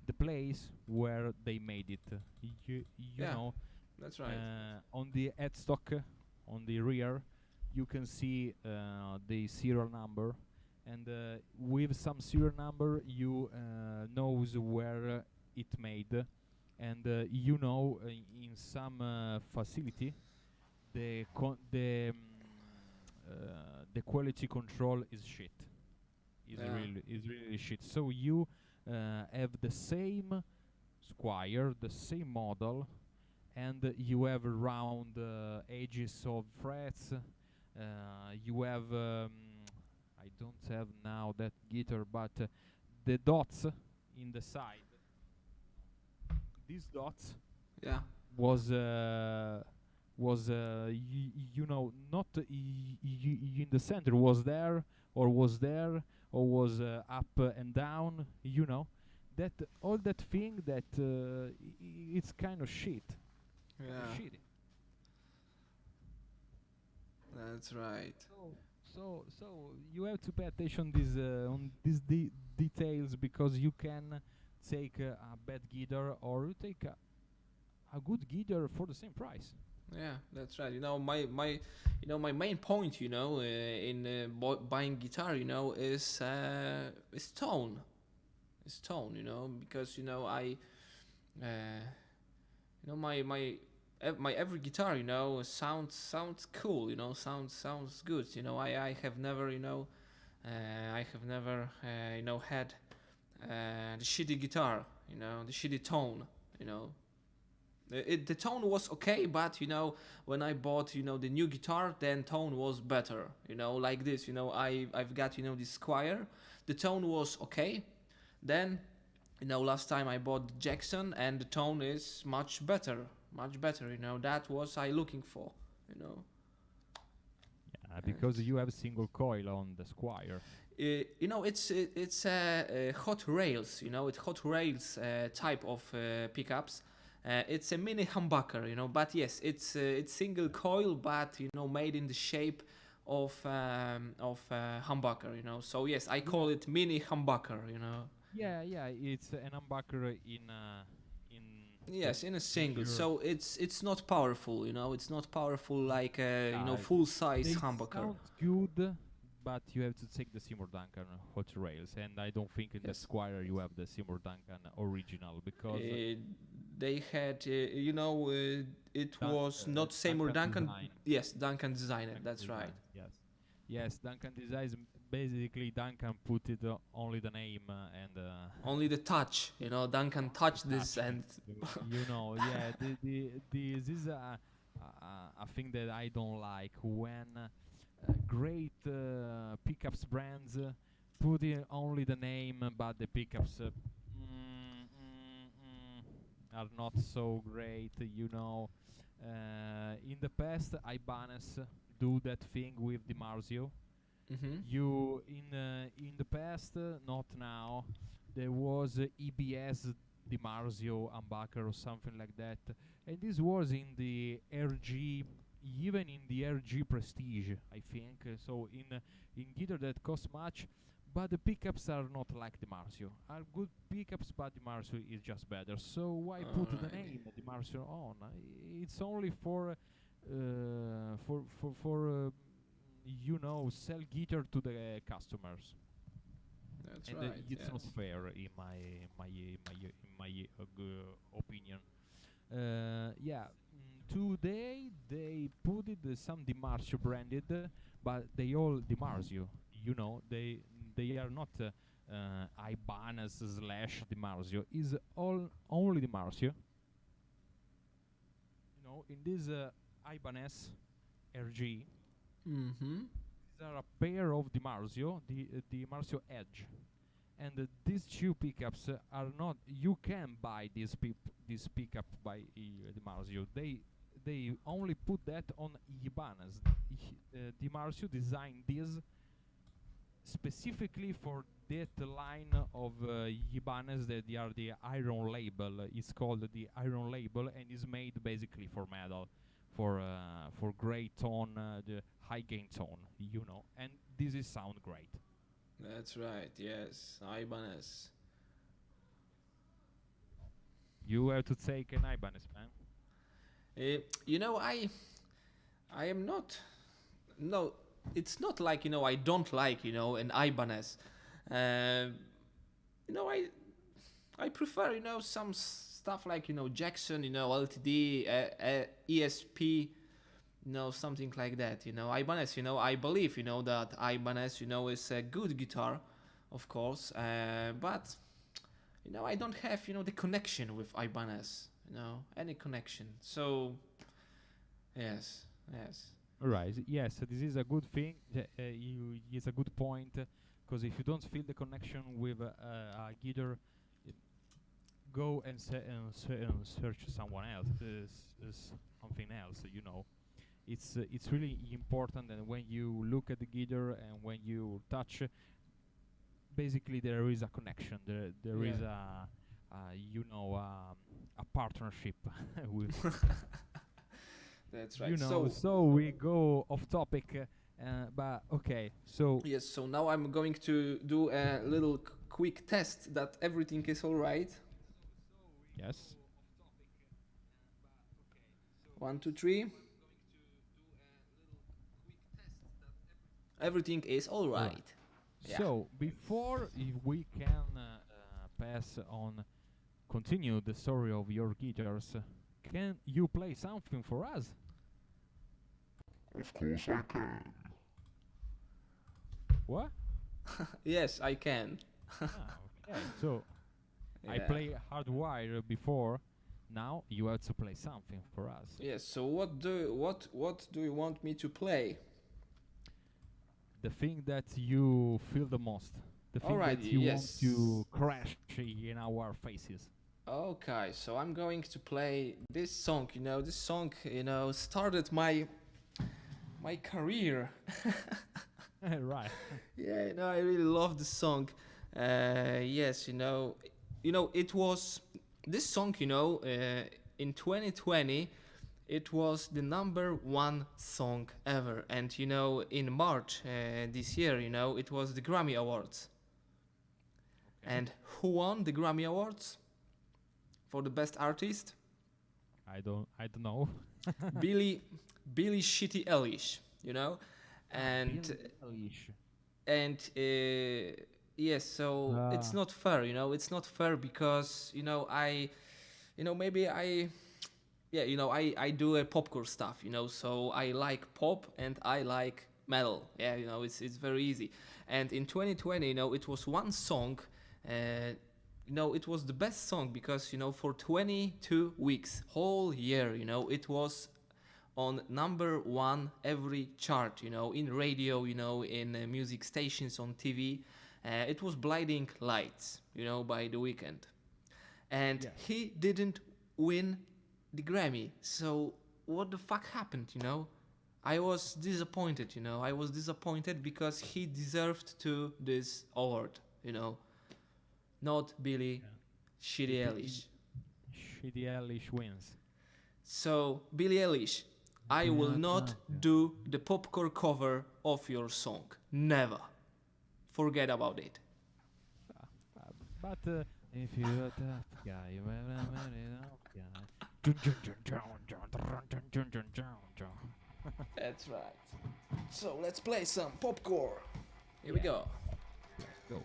the place where they made it. You Yeah, know, that's right. on the headstock, on the rear, you can see the serial number, and with some serial number, you knows where it made, and you know in some facility the quality control is shit. Yeah, Is really shit. So you have the same Squire, the same model, and you have round edges of frets. You have I don't have now that guitar, but the dots in the side. These dots yeah, was you know, not in the center, was there or was up and down, you know, that all that thing that it's kind of yeah, shitty. that's right. So you have to pay attention on these details, because you can take a bad guitar, or you take a good guitar for the same price. Yeah, that's right. My main point, in buying guitar, is tone. Is tone, because uh, my every guitar, sounds cool, sounds good. I have never, had the shitty guitar, the shitty tone, you know. The tone was okay, but when I bought the new guitar, then tone was better. Like this. I've got this Squire. The tone was okay. Then last time I bought Jackson, and the tone is much better, much better. That was I looking for. You know, Yeah, because and you have single coil on the Squire. it's hot rails. It's hot rails type of pickups. It's a mini humbucker, but yes, it's single coil, but made in the shape of humbucker, So yes, I Yeah, call it mini humbucker. yeah, it's an humbucker in the Yes, in a single. major. So it's not powerful, It's not powerful Mm, like a yeah, full size they humbucker. sound good, but you have to take the Seymour Duncan hot rails, and I don't think in the Yes. Squire you have the Seymour Duncan original, because Uh, they had, it was not Seymour Duncan Duncan. design. Yes, Duncan designed. Duncan That's right. design, yes. Yes, Duncan designs. Basically, Duncan put it only the name and Only the touch, Duncan touched this, touch. and You know, yeah. This is a thing that I don't like, when great pickups brands put in only the name, but the pickups are not so great. You know, in the past, Ibanez do that thing with Di Marzio. mm-hmm. You in the past, not now. There was EBS Di Marzio humbucker or something like that, and this was in the RG, even in the RG Prestige, I think. So in guitar that cost much, but the pickups are not like Di Marzio. Are good pickups, but Di Marzio is just better. So why put the Alrighty. name Di Marzio on? It's only for sell guitar to the customers, That's and right. it's not Yes. fair in my opinion. Yeah, today they put it some Di Marzio branded, but they all Di Marzio. They are not Ibanez slash Di Marzio. Is all only Di Marzio. In this Ibanez RG, Mm-hmm. these are a pair of Di Marzio, the Marzio Edge, and these two pickups are not. You can buy this pickup by Di Marzio. They only put that on Ibanez. Di Marzio designed this specifically for that line of Ibanez, that they are the Iron Label. It's called the Iron Label, and is made basically for metal, for great tone, the high gain tone, and this is sound great. That's right. Yes. Ibanez. You have to take an Ibanez, man. You know, I am not. No, it's not like I don't like an Ibanez. Uh, I prefer some stuff like Jackson, LTD, ESP, something like that. Ibanez. I believe that Ibanez is a good guitar, of course. But I don't have the connection with Ibanez. Any connection. So yes, yes. Right. Yes, this is a good thing. It's a good point because if you don't feel the connection with a guitar, uh, go and, and search someone else, something else. It's really important. And when you look at the guitar and when you touch, basically there is a connection. There is Yeah. a partnership with. That's right. So we go off topic, but okay. So Yes, so now I'm going to do a little quick test that everything is all right. yes, 1, 2, 3. Everything is all all right. right. Yeah. So before we can pass on, continue the story of your guitars, can you play something for us? Of course I can. What? Yes, I can. Okay. So I Yeah. play hardwire before. Now you have to play something for us. Yes. So what do you want me to play? The thing that you feel the most. The thing Alright, that you yes. want to crash in our faces. Okay, so I'm going to play this song. This song, started my career. Right. Yeah, I really love the song. Yes, it was this song. In 2020, it was the #1 song ever, and in March this year, it was the Grammy Awards. Okay. And who won the Grammy Awards for the best artist? I don't know. Billy Shitty Eilish, and Billie Eilish. and yes, so it's Ah. not fair, it's not fair because maybe I do a popcore stuff, so I like pop and I like metal. Yeah, it's very easy. And in 2020, it was one song. It was the best song because for 22 weeks, whole year, it was on #1 every chart, in radio, in music stations, on TV. It was Blinding Lights, by The Weeknd. And Yes. he didn't win the Grammy. So what the fuck happened, I was disappointed, I was disappointed because he deserved to this award, not Billy Shitty Eilish. Shitty Eilish wins. So, Billie Eilish, I will not do the popcorn cover of your song. Never. Forget about it. But if you're a tough guy, you better marry a tough guy. Dun, dun, dun, dun, dun, dun, dun, dun, dun, dun. That's right. So, let's play some popcorn. Here we go. Go.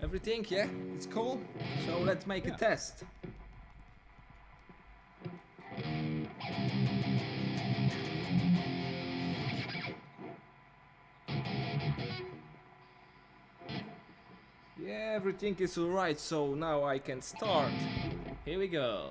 Everything, yeah? It's cool? So, let's make a test. Yeah, everything is alright, so now I can start. Here we go.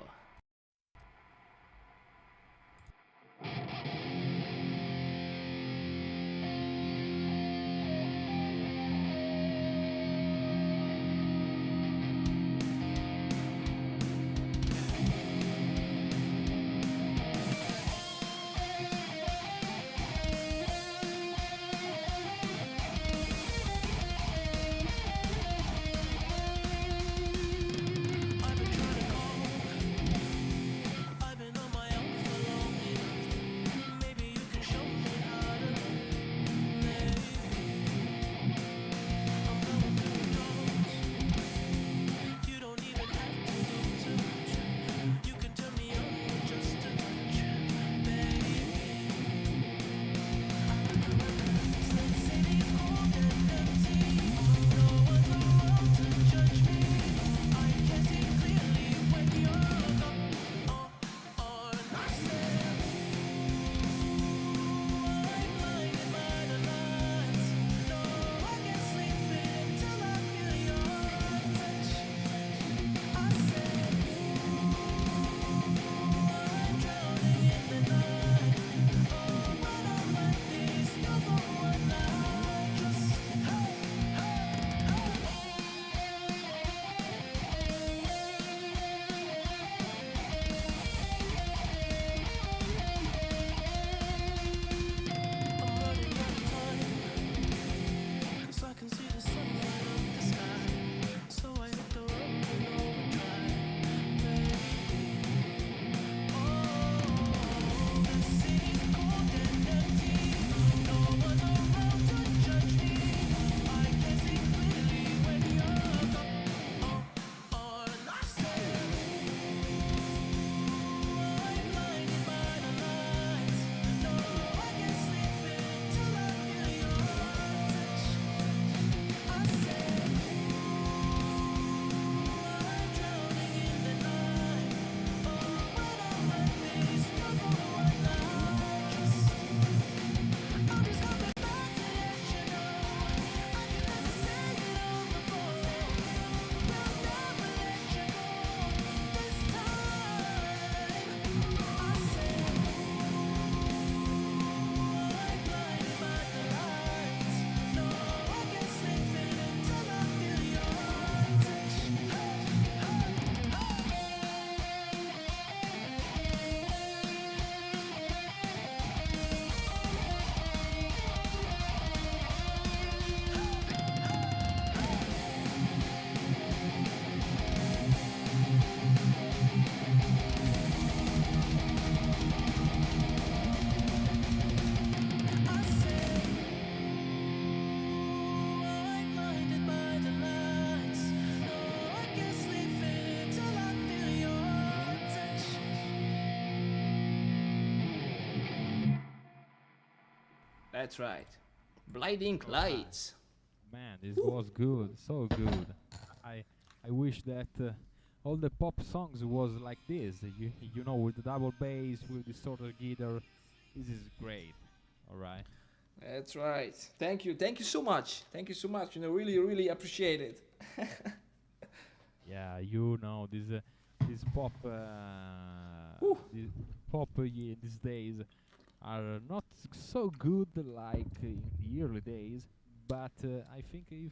That's right. Blinding So nice. lights. Man, this Woo. was good, so good. I I wish that all the pop songs was like this. You know, with the double bass, with distorted guitar. This is great. All right. That's right. Thank you. Thank you so much. Thank you so much. Really, really appreciate it. Yeah, you know this pop Woo. this pop these days are not so good like in the early days, but I think if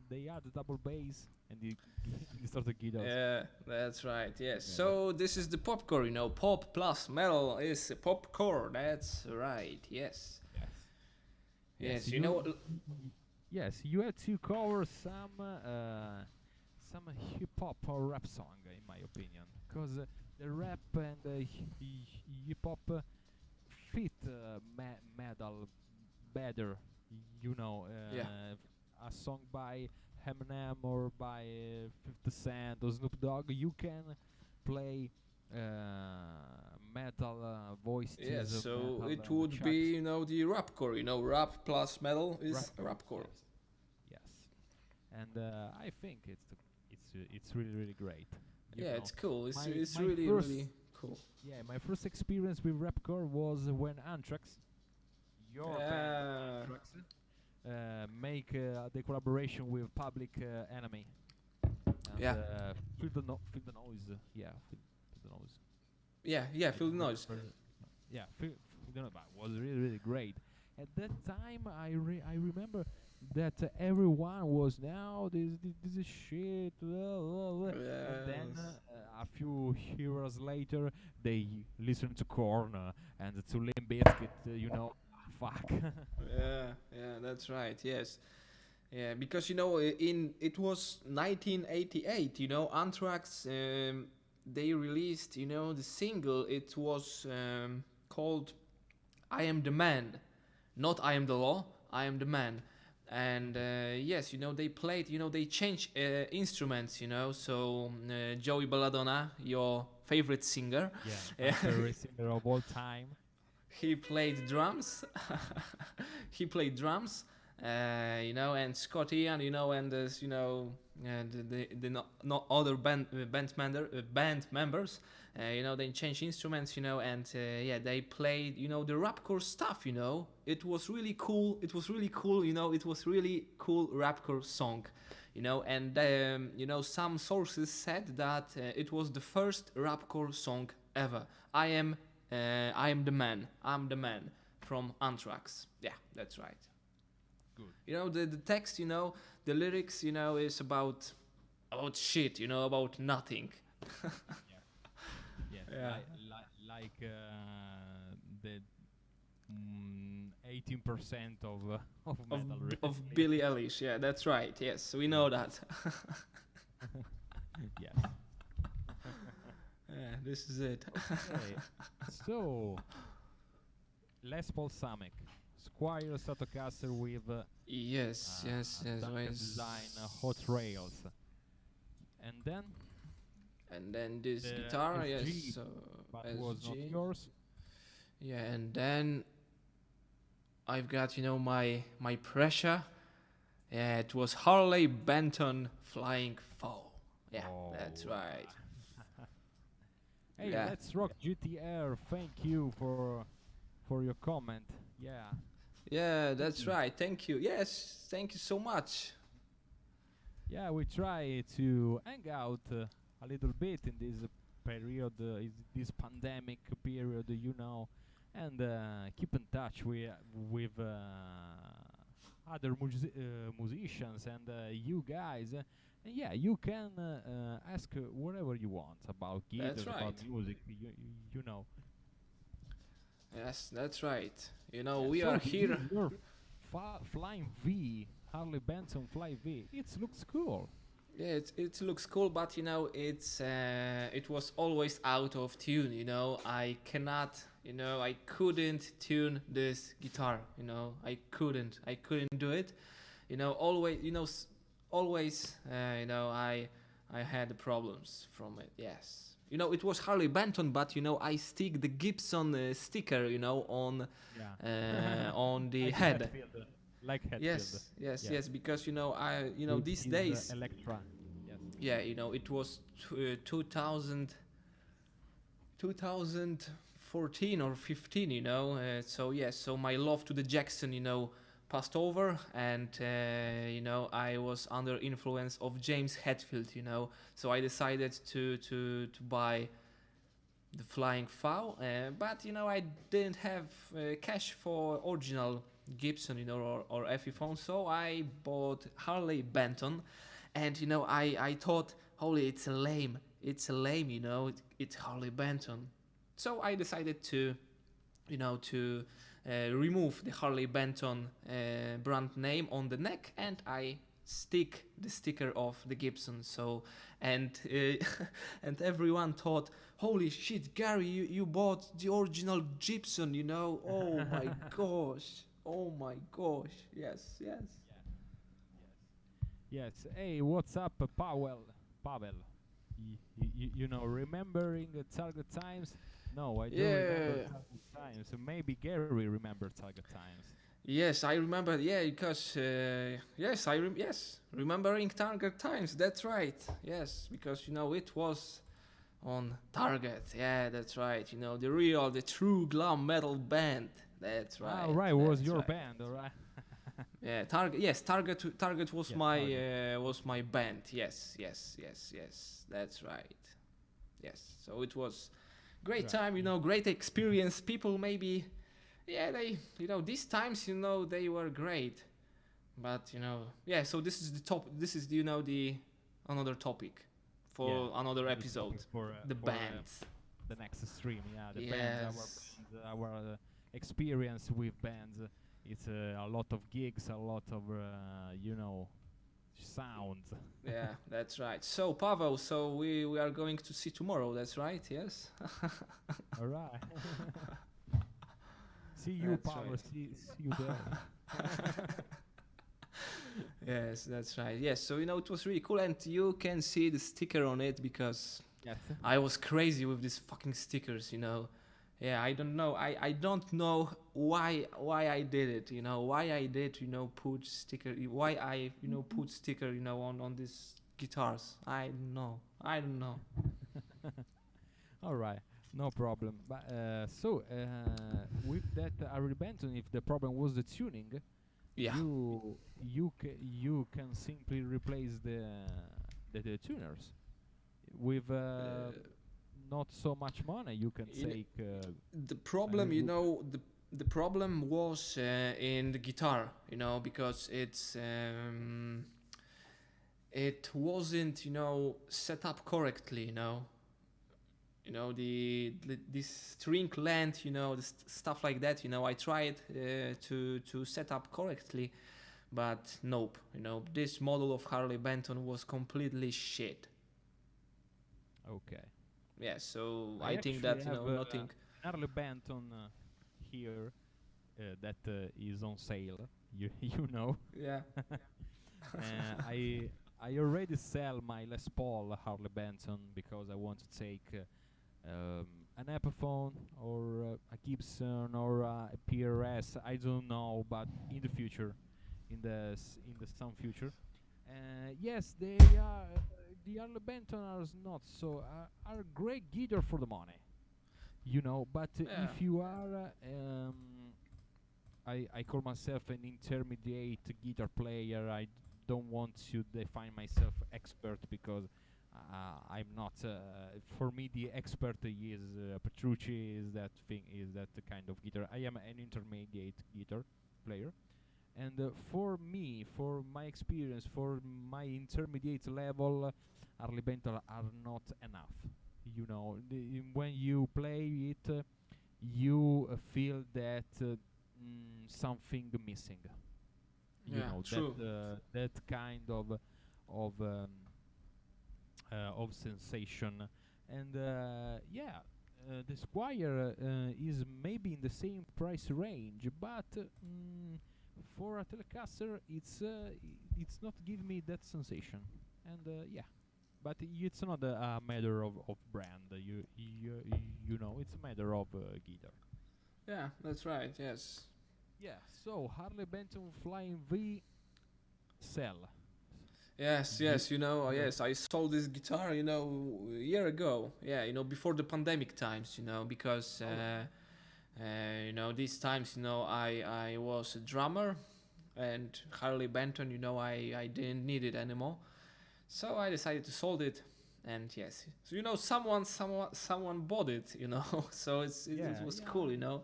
they add double bass and the distorted guitars, Yeah, that's right. Yes. yeah, So this is the popcore. Pop plus metal is popcore. That's right. Yes. yes, yes, Yes. You know. yes, you had to cover some hip hop or rap song, in my opinion, because the rap and the hip hop fit metal better. You know, Yeah. a song by Eminem or by 50 Cent or Snoop Dogg, you can play metal Yes. voices, So metal it would tracks. be the rapcore. Rap plus metal is Rapcore, rapcore. yes, yes, and I think it's really really great. You Yeah, know, it's cool. It's my really first really cool. yeah, my first experience with rapcore was when Anthrax, your band Yeah. Anthrax, make the collaboration with Public Enemy and Yeah. feel the noise. Yeah, feel the noise. Yeah. Yeah. I Feel the don't noise. remember. Yeah, feel the noise. But it was really really great. At that time, I remember that everyone was now this is shit, and then Yes. a few years later they listen to Korn and to Limp Bizkit. Fuck. Yeah. Yeah. That's right. Yes. Yeah, because in it was 1988. Anthrax. They released the single. It was called "I Am the Man," not "I Am the Law." "I Am the Man," and yes, they played. They changed instruments. So Joey Belladonna, your favorite singer, Yeah, my favorite singer of all time. he played drums. He played drums, and Scott Ian, and this, and the no other band members, they changed instruments, and yeah, they played, the rapcore stuff. It was really cool. It was really cool. It was really cool rapcore song. And some sources said that it was the first rapcore song ever. I am the man. I'm the man from Anthrax. Yeah, that's right. Good. The text, the lyrics, is about shit, about nothing. Yeah. Yes. Yeah. Like the 18% of Of metal. of Billie Eilish. Yeah, that's right. Yes, we know that. Yes. Yeah, this is it. Okay. So, Les Paul Samek, Squire Stratocaster with Yes, yes, yes. Duncan Design Hot Rails, and then And then this the guitar, SG, yes, but was not SG. yours. Yeah, and then I've got my pressure. Yeah, it was Harley Benton Flying Foe. Yeah, that's Oh, right. Hey, Yeah. let's rock GTR. Thank you for your comment. Yeah. Yeah, that's Mm. right. Thank you. Yes, thank you so much. Yeah, we try to hang out a little bit in this period, this pandemic period, and keep in touch with other musicians and you guys. And yeah, you can ask whatever you want about That's guitars, about right. music. You know. Yes, that's right. Yeah, We are so here. your Flying V, Harley Benson Fly V, it looks cool. Yeah, it looks cool, but it was always out of tune. I cannot. I couldn't tune this guitar. I couldn't do it. Always. Always. I had problems from it. Yes. it was Harley Benton, but I stick the Gibson sticker, Yeah. on the Like head. Hatfield. Like Hatfield. Yes, yes, Yes. yes. Because With these his days, Electra. Yes. yeah, it was 2014 or 15, so yes, so my love to the Jackson, passed over, and I was under influence of James Hetfield, so I decided to buy the Flying Fowl, but I didn't have cash for original Gibson, or Epiphone, so I bought Harley Benton, and I thought, holy, it's a lame, it's Harley Benton, so I decided to remove the Harley Benton brand name on the neck, and I stick the sticker of the Gibson. So, and and everyone thought, holy shit, Gary, you bought the original Gibson, Oh my gosh. Oh my gosh. Yes, yes. Yeah. Yes. Yes. Hey, what's up, Pavel? Remembering Target Times? No, I don't remember Yeah. Target Times. So maybe Gary remember Target Times. Yes, I remember. Yeah, because yes, yes, remembering Target Times. That's right. Yes, because it was on Target. Yeah, that's right. The true glam metal band. That's Ah, right. right, was That's your right. band, alright. Yeah, Target. Yes, Target was Yes, my Target. band. Yes, yes, yes, yes. That's right. Yes. So it was great Right. time. Great experience. People maybe, yeah, they, these times, they were great. But yeah. So this is the top. This is the another topic Yeah, for another another topic episode. for The bands. the next stream. Yeah, the Yes. our experience with bands. It's a lot of gigs, a lot of sounds. Yeah, that's right. So Pavel, so we are going to see tomorrow. That's right. Yes. All right. See you, That's Power. right. See you there. Yes, that's right. Yes. So it was really cool, and you can see the sticker on it because Yes. I was crazy with these fucking stickers. Yeah, I don't know. I don't know why I did it. Why I did put sticker. Why I put sticker on these guitars. I don't know. I don't know. All right, no problem. But with that, Harry Benton, if the problem was the tuning, Yeah. you can simply replace the tuners with not so much money. You can You kn- take the problem, w- the problem was in the guitar, because it wasn't, set up correctly, this string length, the stuff like that, I tried to set up correctly, but nope, this model of Harley Benton was completely shit. okay. Yeah, so I I think actually that, have nothing. an Harley Benton here that is on sale. You know. Yeah. I already sell my Les Paul Harley Benton because I want to take an Epiphone or a Gibson or a PRS. I don't know, but in the future, in the some future. Yes, they are. The Harley Benton are not so are great guitar for the money, But Yeah. if you are I call myself an intermediate guitar player. I don't want to define myself expert because I'm not. For me, the expert is Petrucci. Is that thing? Is that the kind of guitar? I am an intermediate guitar player, and for me, for my experience, for my intermediate level, Harley Benton are not enough. When you play it, you feel that something missing. Yeah, true. That kind of of sensation, and the Squire is maybe in the same price range, but for a Telecaster, it's not giving me that sensation, and yeah. but it's not a matter of brand. You know, it's a matter of guitar. Yeah, that's right. Yes. Yeah. So Harley Benton Flying V sell. Yes, You yes, you know, heard? yes, I sold this guitar, you know, a year ago. Yeah, you know, before the pandemic times, you know, because, All right. you know, these times, you know, I was a drummer and Harley Benton, you know, I didn't need it anymore. So I decided to sold it. And yes, so, you know, someone bought it, you know, so it Yeah. was Yeah. cool, you know.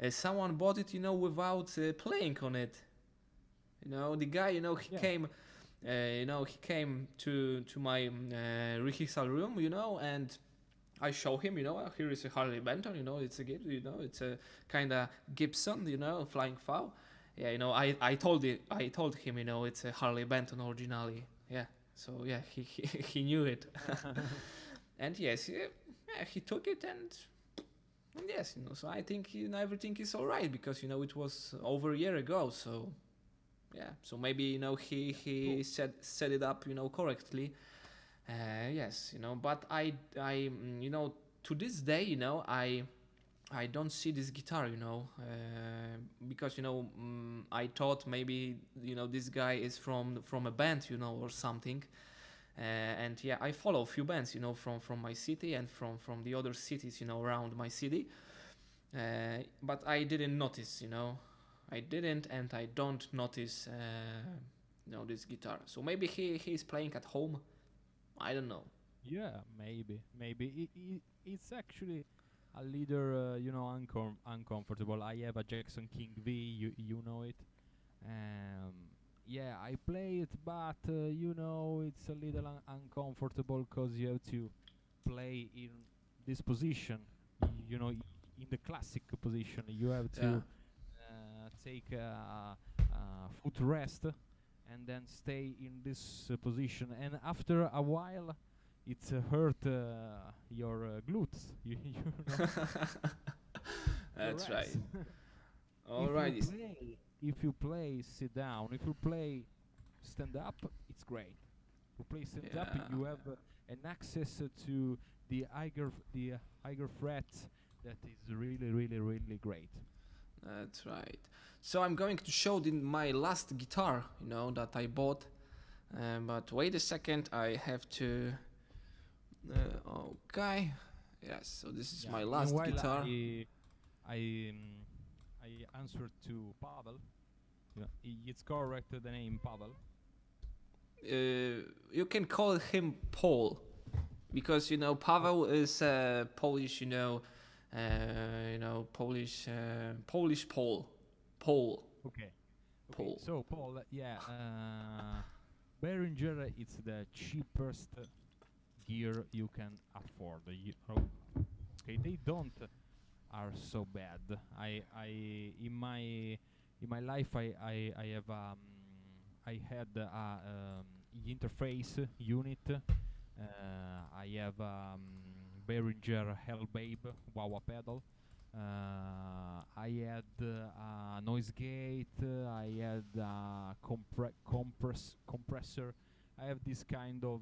Someone bought it, you know, without playing on it. You know, the guy, you know, he Yeah. came, you know, he came to my rehearsal room, you know, and I show him, you know, here is a Harley Benton, you know, it's a you know, it's a kind of Gibson, you know, flying foul. Yeah, you know, I told him, you know, it's a Harley Benton originally. Yeah, so yeah, he knew it, and yes, yeah, he took it and yes, you know, so I think you know, everything is all right because you know it was over a year ago, so yeah, so maybe you know So he set it up, you know, correctly. Yes, you know, but you know, to this day, you know, I don't see this guitar, you know, because you know, I thought maybe you know this guy is from a band, you know, or something. And yeah, I follow a few bands, you know, from my city and from the other cities, you know, around my city. But I didn't notice, you know, I didn't, and I don't notice, you know, this guitar. So maybe he's playing at home. I don't know. yeah, maybe it's actually a little you know uncomfortable. I have a Jackson King V. You know it. Um, yeah, I play it, but you know it's a little uncomfortable because you have to play in this position. You know, in the classic position, you have Yeah. to take a foot rest and then stay in this position. And after a while, it's hurt your glutes. You know your That's right. reps. if you Alrighty. play, if you play sit down, if you play stand up, it's great. If you play stand up, Yeah, you have an access to the higher fret that is really great. that's right. So I'm going to show my last guitar, you know, that I bought. But wait a second, I have to. Okay. Yes. So this is Yeah. my last Meanwhile, guitar. I um, I answered to Pavel. Yeah, it's correct the name Pavel. You can call him Paul, because you know Oh, Paweł is Polish, Polish Paul, Paul, okay. Okay. Paul. So Paul, yeah, Behringer it's the cheapest gear you can afford. Okay, they don't are so bad. In my life I have I had a interface unit. I have Behringer Hellbabe Wawa pedal. I had a noise gate. I had a compressor. I have this kind of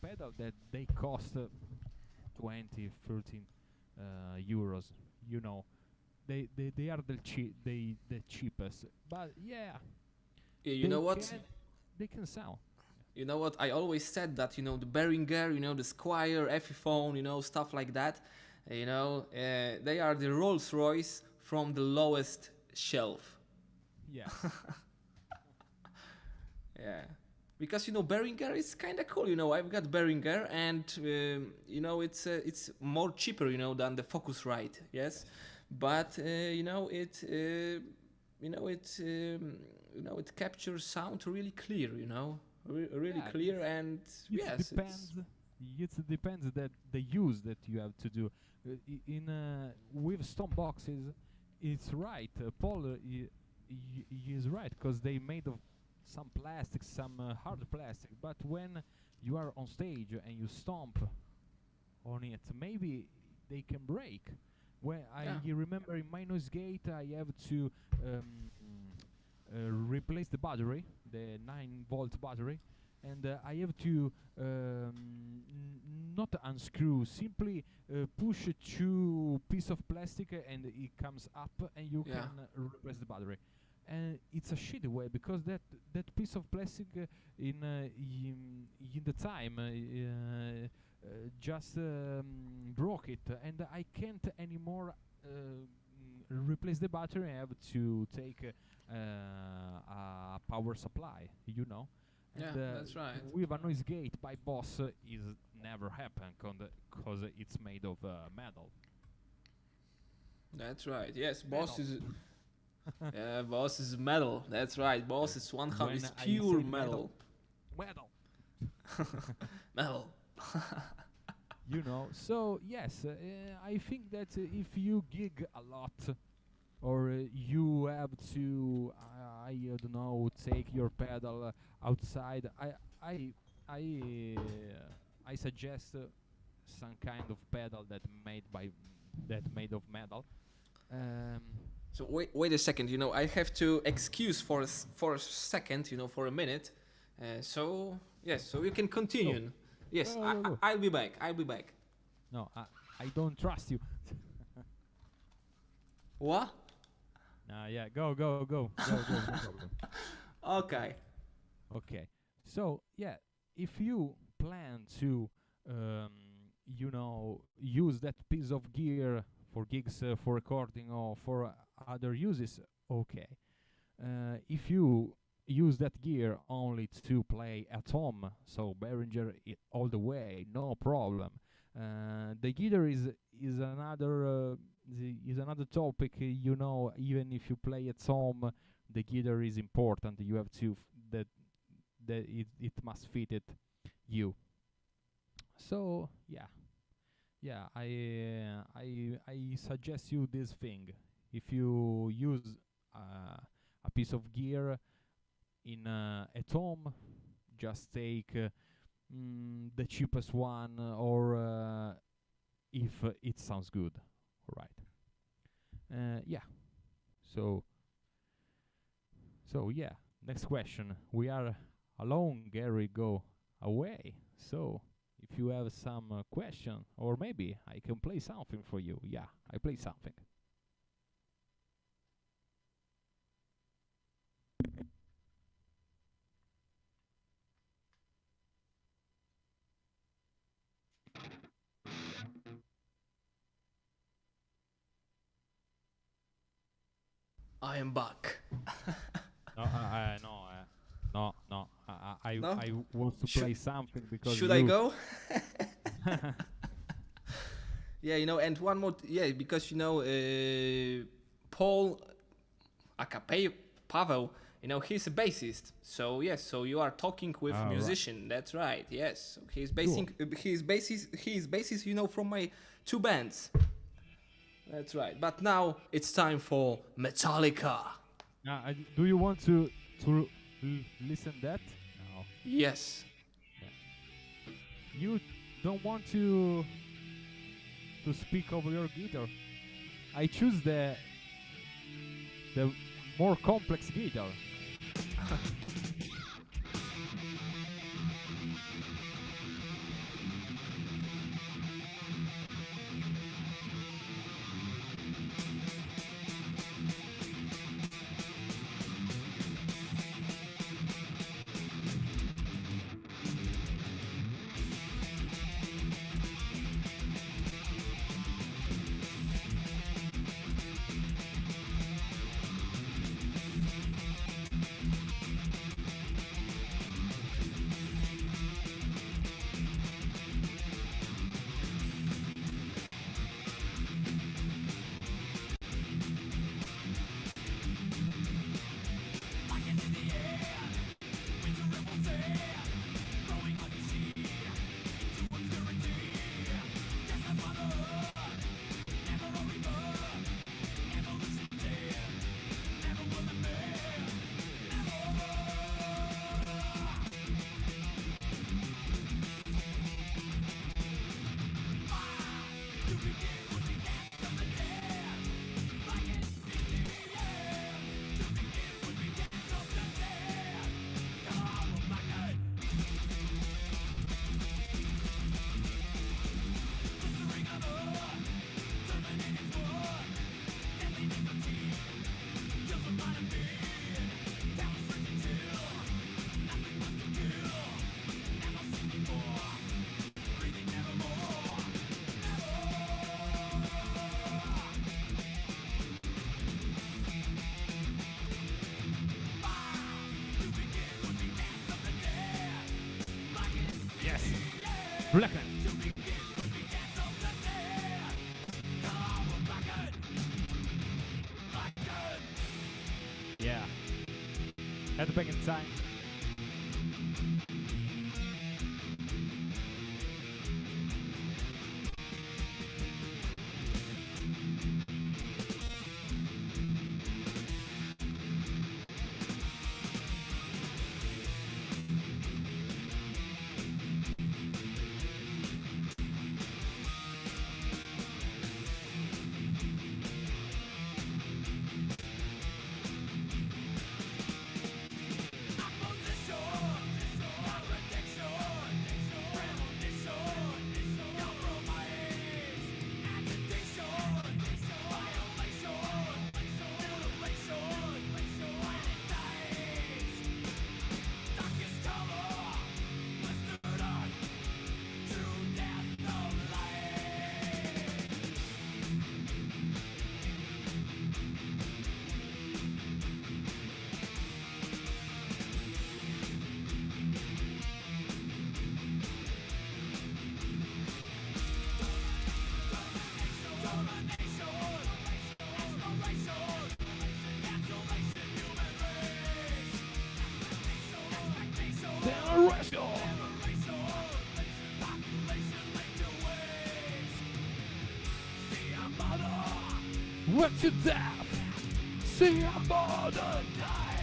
pedal that they cost 20, 13 euros. You know, they are the cheapest. But yeah, You know they what? can they can sound. You know what? I always said that you know the Behringer, you know the Squire, Epiphone, you know stuff like that. They are the Rolls Royce from the lowest shelf. Yes. Yeah, because you know Behringer is kind of cool. You know, I've got Behringer, and you know it's more cheaper, you know, than the Focusrite. Yes, but you know it captures sound really clear. You know, really Yeah, clear, and it yes, it's depends. It depends that the use that you have to do. In with stone boxes, it's right. Paul he is right because they made of some plastic, some hard plastic. But when you are on stage and you stomp on it, maybe they can break. When I yeah, remember in my noise gate, I have to replace the battery, the 9-volt battery, and I have to not unscrew, simply push two piece of plastic and it comes up and you Yeah. can replace the battery. And it's a shitty way because that piece of plastic in the time just broke it, and I can't anymore replace the battery. I have to take a power supply, you know. Yeah, And that's right. with a noise gate by Boss is never happen because it's made of metal. That's right. Yes, Metal. Boss is. Yeah, Boss is metal. That's right. Boss is one half When is I pure say metal. Metal. Metal. You know. So yes, I think that if you gig a lot, or you have to, I don't know, take your pedal outside, I I I suggest some kind of pedal that made of metal. Um, So wait a second. You know, I have to excuse for a second. You know, for a minute. So yes, so you can continue. Yes, Go. I'll be back. I'll be back. no, I don't trust you. What? Yeah, go, no problem. Okay. Okay. So yeah, if you plan to, use that piece of gear for gigs, for recording, or for other uses, okay. If you use that gear only to play at home, so Behringer all the way, no problem. The guitar is another is another topic. Even if you play at home, the guitar is important. You have to that it must fit it you. So yeah, I suggest you this thing. If you use a piece of gear in at home, just take the cheapest one, or if it sounds good, all right. Yeah. So yeah. Next question. We are alone. Gary go away. So if you have some question, or maybe I can play something for you. Yeah, I play something. I am back. No, no. No? I want to Should- play something because Should I go? Yeah, you know, and one more. Yeah, because you know, Paul, aka Pavel, you know, he's a bassist. So yes, so you are talking with Ah, right. musician. That's right. Yes, so he's basing. He's bassist. You know, from my two bands. That's right. But now it's time for Metallica. Do you want to listen that? No. Yes. You don't want to speak over your guitar. I choose the more complex guitar. Blacknet. Yeah. Head back in time. What's your death? See a mother die.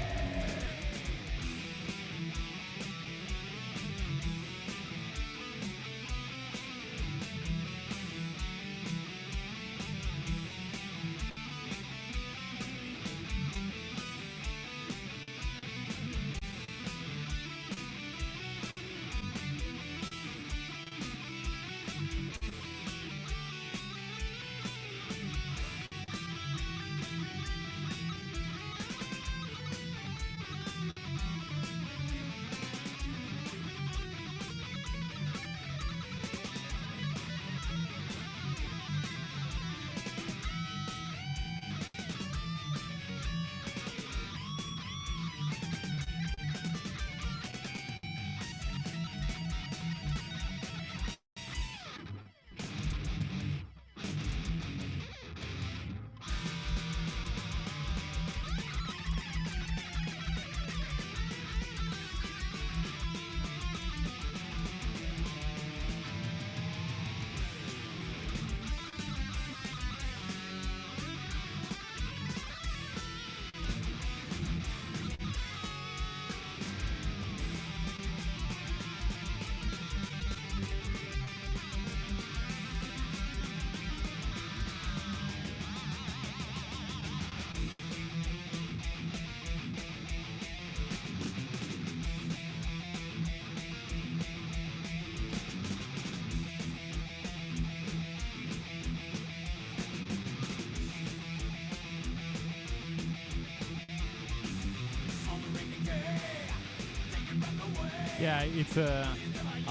Yeah, it's a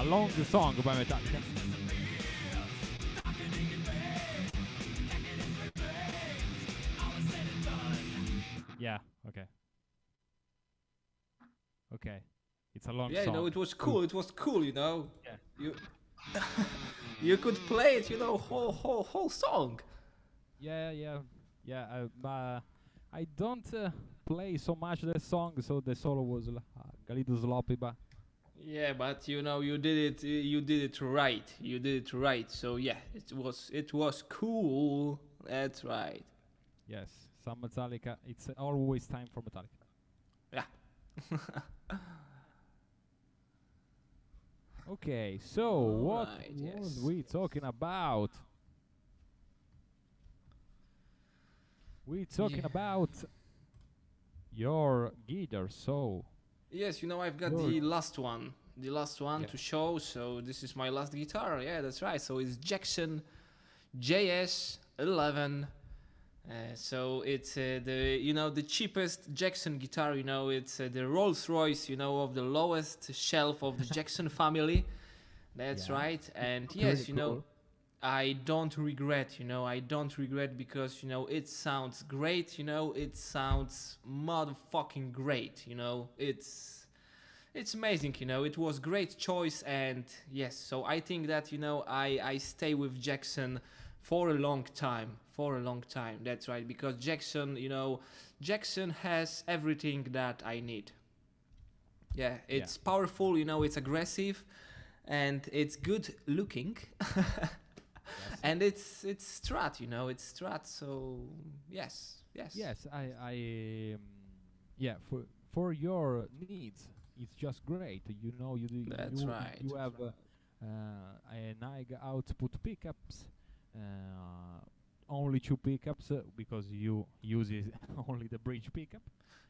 long song by Metallica. Yeah, okay. Okay. It's a long Yeah, song. you know, it was cool. It was cool, you know. Yeah. You you could play it, you know, whole song. Yeah. I don't play so much that song, so the solo was a little sloppy, but Yeah, but you know, you did it. You did it right. You did it right. So yeah, it was cool. That's right. yes, some Metallica. It's always time for Metallica. Yeah. Okay, so what Alright, was yes. we talking about? We talking Yeah. about your guitar, so Yes, you know, I've got Good. the last one. The last one Yeah. to show. So this is my last guitar. Yeah, that's right. So it's Jackson JS11. So it's the cheapest Jackson guitar. You know, it's the Rolls Royce. You know, of the lowest shelf of the Jackson family. That's Yeah. right. And Really yes, you know, cool. I don't regret. You know, I don't regret because you know it sounds great. You know, it sounds motherfucking great. You know, it's amazing, it was great choice. And yes, so I think that I stay with Jackson for a long time, that's right, because Jackson has everything that I need. Yeah, Yeah. it's powerful, it's aggressive, and it's good looking. Yes. And it's strat, it's strat. So yes, yes. Yes, yeah, for your needs, it's just great. You know, That's right. you have an high output pickups, only two pickups because you use it only the bridge pickup.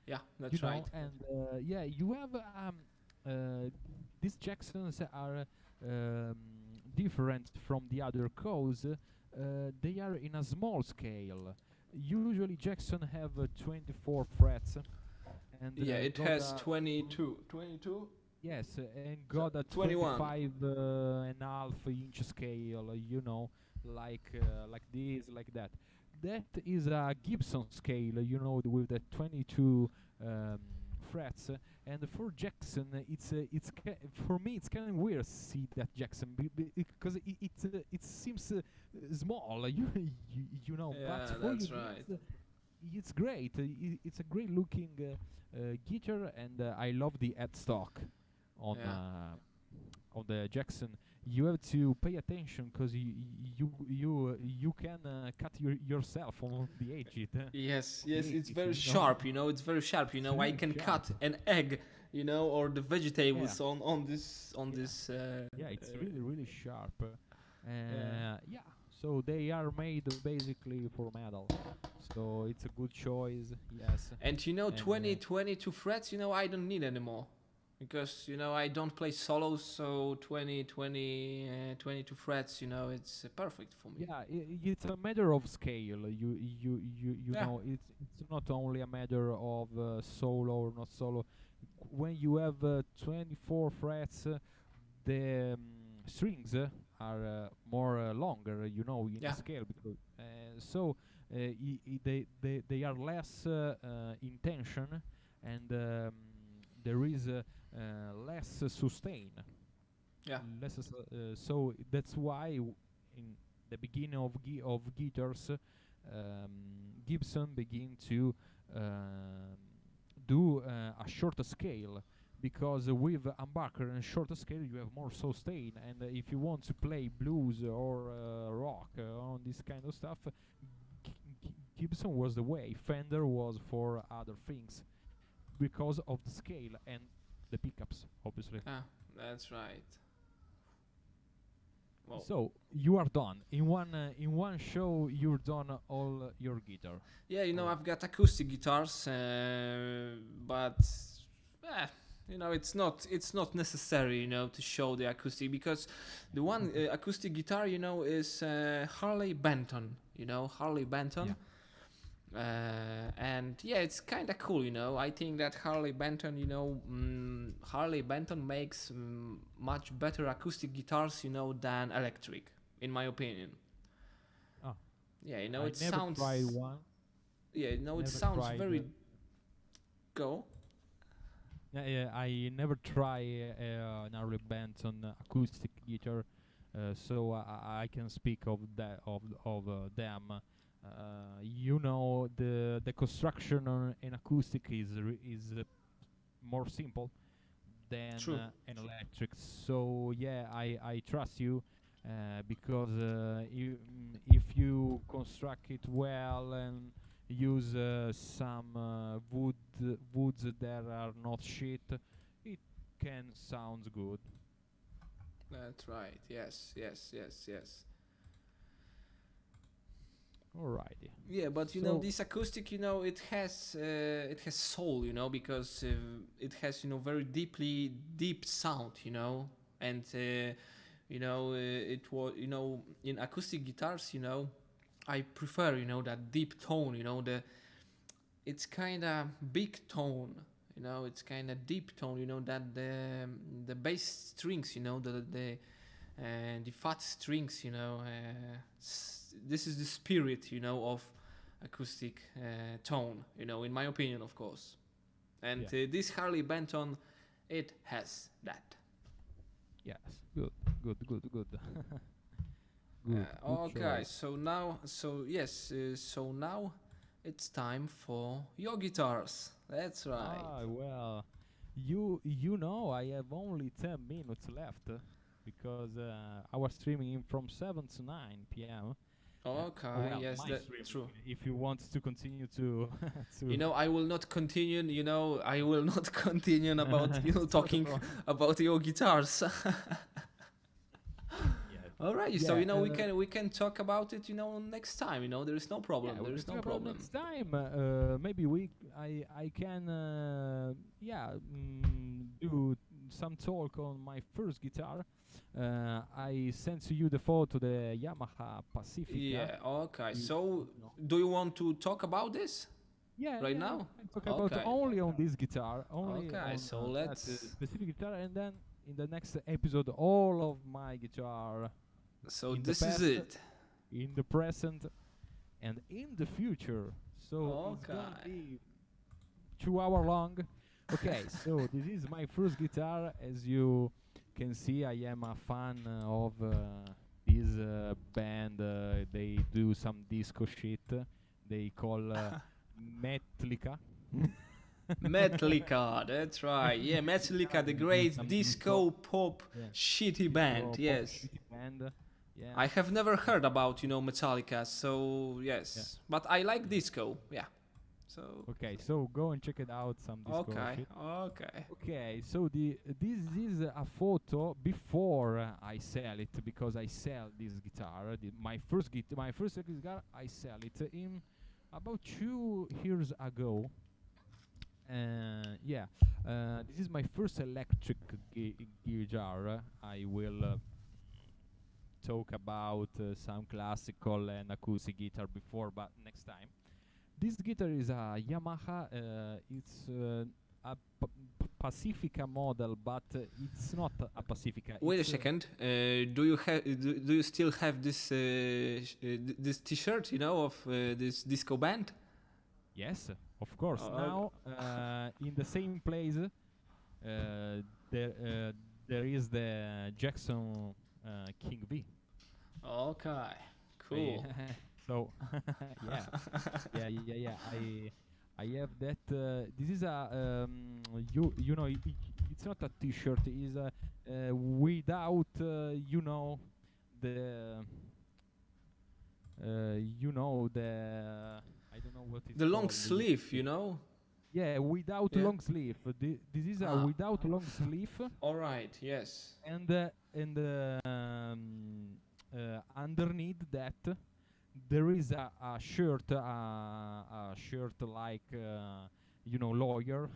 Yeah, that's right. And yeah, you have uh, these Jacksons are different from the other codes. They are in a small scale. Usually Jackson have 24 frets, and Yeah, it got has a 22. 22? yes, and got a 21. 25 and a half inch scale. Like this, like that. That is a Gibson scale, with the 22 um, frets. And for Jackson, for me it's kind of weird to see that Jackson because it seems small, Yeah, But for that's you, right. it's great. It's a great looking guitar, and I love the headstock on Yeah. the Jackson. You have to pay attention because you can cut yourself on the edge. Yes, The yes, it's edges, very sharp, it's very sharp, It's I really can sharp. cut an egg, or the vegetables Yeah. on this Yeah. this Yeah, it's really sharp. Yeah. So they are made basically for metal. So it's a good choice. Yes. And 20 uh, 22 frets, I don't need anymore. Because, I don't play solos, so 22 frets, it's perfect for me. Yeah, it's a matter of scale. You Yeah. know, it's not only a matter of solo or not solo. When you have 24 frets, the strings are more longer, in Yeah. the scale, because so they are less in tension, and there is less sustain. Yeah. So that's why in the beginning of guitars, Gibson begin to um, do a shorter scale, because with humbucker and shorter scale you have more sustain, and if you want to play blues or rock on this kind of stuff, Gibson was the way. Fender was for other things because of the scale and the pickups, obviously. Yeah, that's right. Well, So you are done in one show. You're done all your guitar. yeah, Or- I've got acoustic guitars, but it's not necessary, to show the acoustic, because the one acoustic guitar, is Harley Benton. Harley Benton. And yeah, it's kind of cool. I think that Harley Benton, Harley Benton makes much better acoustic guitars, than electric, in my opinion. Ah, Yeah, I it never sounds. tried one. Yeah, it Never sounds tried. very. Go. Yeah, I never try an Harley Benton acoustic guitar, so I can speak of that of them. The construction on an acoustic is more simple than True. an electric. So yeah, I trust you, because if you construct it well and use some woods that are not shit, it can sound good. That's right. Yes, yes, yes, yes. Alrighty. Yeah, but So this acoustic, it has soul, because it has very deep sound, and it was in acoustic guitars, I prefer that deep tone, it's kind of big tone, it's kind of deep tone, that the bass strings, the fat strings, this is the spirit, of acoustic tone, in my opinion, of course. And Yeah. this Harley Benton it has that. Yes, good, good, good, good. Good, good Okay, choice. so now it's time for your guitars. That's right. Ah, well, you know I have only 10 minutes left because I was streaming in from 7 to 9 p.m. Okay, Well, yes, my that's streaming. true. If you want to continue to You to know, I will not continue. You know, I will not continue about it's not a talking problem. about your guitars. Yes. All right, so Yeah. we can talk about it. Next time. There is no Yeah, problem. we There can is talk no about problem. next time. Maybe I can yeah do some talk on my first guitar. I sent to you the photo, the Yamaha Pacifica. Yeah. Okay. You So, don't know. do you want to talk about this Yeah, right yeah, we now? can talk about Okay. only on this guitar, only Okay. on So that let's. specific guitar, and then in the next episode, all of my guitar So in the this is past, it. in the present, and in the future. So it's gonna Okay. be 2 hour long. Okay, so this is my first guitar. As you can see, I am a fan of this band. They do some disco shit. They call Metallica. Metallica. That's right. Yeah, Metallica, the They do great some disco pop yeah, shitty band. disco pop Yes. shitty band. Yeah. I have never heard about Metallica. So Yeah. yes, but I like disco. Yeah. So Okay, so go and check it out. Some disco okay. shit. Okay. Okay, so this is a photo before I sell it because I sell this guitar. My first guitar, I sell it in about 2 years ago. Yeah, this is my first electric guitar. I will talk about some classical and acoustic guitar before, but next time. This guitar is a Yamaha. It's a Pacifica model, but it's not a Pacifica. Wait a It's second. Do you still have this T-shirt? Of this disco band? yes, of course. Uh, Now, in the same place, there is the Jackson King V. okay. I- Cool. so yeah, yeah. I have that. This is a you know it's not a T-shirt. It's a without the the I don't know what it's The long called. sleeve. Yeah, without Yeah. long sleeve. This is a Ah. without long sleeve, All right. Yes. and underneath that there is a shirt, a shirt like lawyer,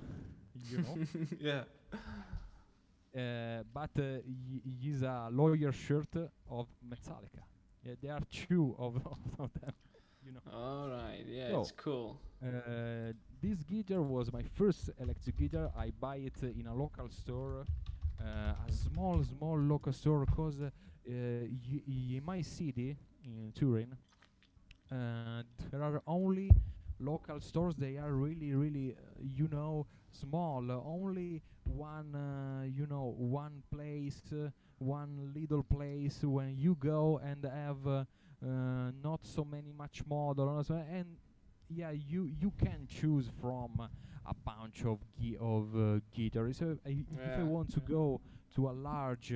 you know, Yeah. but is a lawyer shirt of Metallica. Yeah, there are two of them, you know. All right. Yeah, So, it's cool. this guitar was my first electric guitar. I buy it in a local store, a small local store, cause in my city in Turin, there are only local stores. They are really, small. Only one place, one little place when you go and have not so many much model, and yeah, you can choose from a bunch of guitars. So if I Yeah. want to go to a large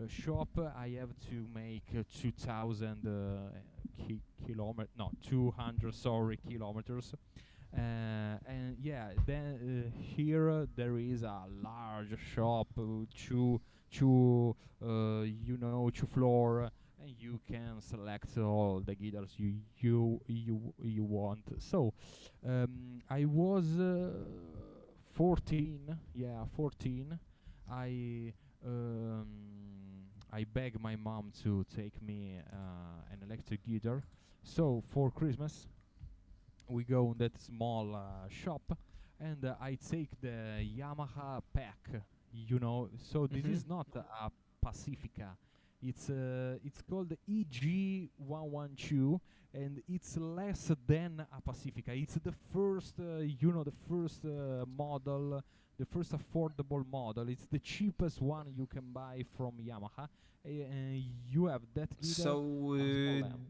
shop, I have to make 2,000 kilometers, no, 200, sorry, kilometers. And yeah, then here there is a large shop, two floor, and you can select all the guitars you want. So I was 14, yeah, 14. I um, I begged my mom to take me an electric guitar. So for Christmas, we go in that small shop, and I take the Yamaha pack. So this Mhm. is not a Pacifica. It's called EG112, and it's less than a Pacifica. It's the first, the first model, the first affordable model. It's the cheapest one you can buy from Yamaha. You have that guitar, So, a small amp.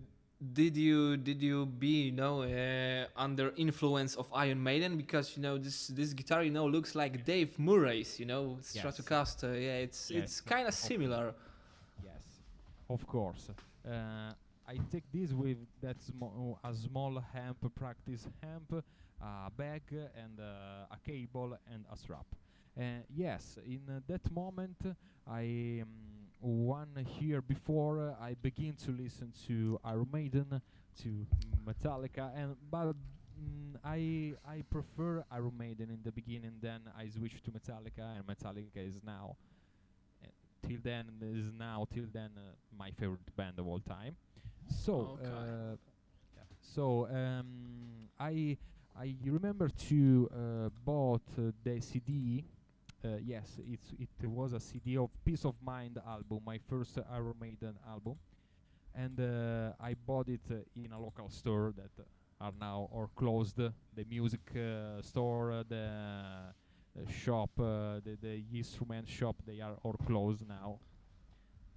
did you be under influence of Iron Maiden, because this guitar looks like Dave Murray's Yes, Stratocaster. Yeah, it's yes, it's kind of of similar. yes, of course. I take this with a small amp, practice amp, a bag, and a cable and a strap. Yes, in that moment, I 1 year before, I begin to listen to Iron Maiden, to Metallica, and but I prefer Iron Maiden in the beginning. Then I switched to Metallica, and Metallica is now till then my favorite band of all time. So Okay. yeah. So I remember to bought the CD. Yes, it was a CD of Peace of Mind album, my first Iron Maiden album, and I bought it in a local store that are now or closed. The music store, the shop, the instrument shop, they are all closed now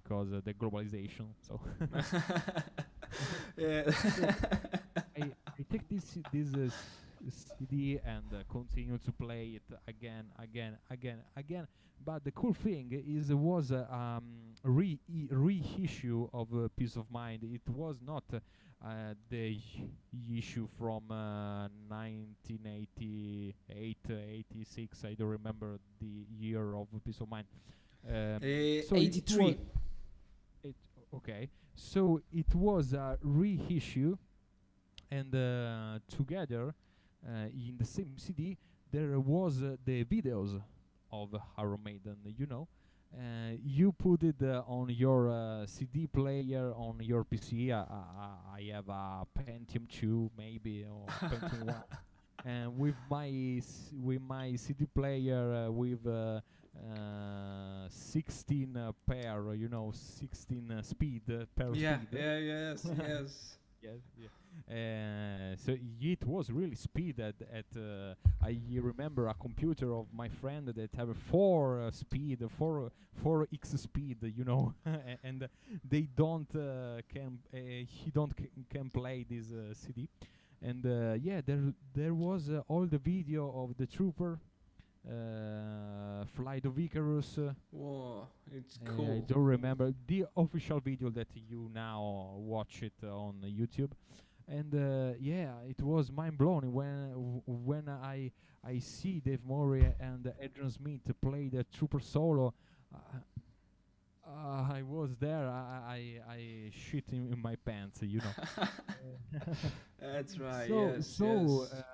because the globalization. So Yeah. so I take this CD and continue to play it again. But the cool thing is it was a reissue of Peace of Mind. It was not the issue from 1988, 86. I don't remember the year of Peace of Mind. So it was 83. it okay. So it was a reissue, and together in the same CD there was the videos of Iron Maiden. You put it on your CD player on your PC. I have a Pentium 2 maybe or Pentium 1, and with my CD player with 16 pair, 16 speed per Yeah, speed. yeah, yes, yes. Yes, yeah. So it was really speed I remember a computer of my friend that have a 4x speed, and they don't he don't can play this CD. And yeah, there was all the video of the trooper, Flight of Icarus. Whoa, it's I cool. don't remember the official video that you now watch it on YouTube, and yeah, it was mind blowing when I see Dave Murray and Adrian Smith play the Trooper solo. Uh, I was there. I shit in my pants. That's right. So Yes, so yes.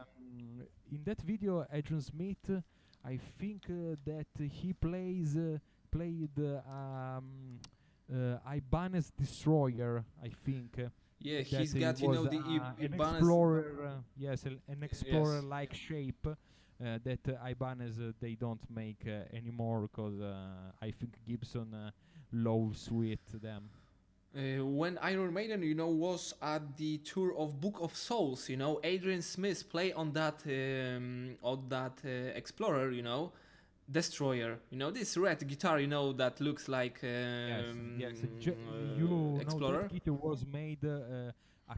in that video, Adrian Smith, I think that he played Ibanez Destroyer. I think Yeah, that he's it got was the an Ibanez. explorer. Yes, an Yes. explorer-like shape. That Ibanez they don't make anymore because I think Gibson loves with them. When Iron Maiden, was at the tour of Book of Souls, Adrian Smith play on that Explorer, Destroyer, this red guitar, that looks like Yes, yes. You know that Explorer. guitar was made a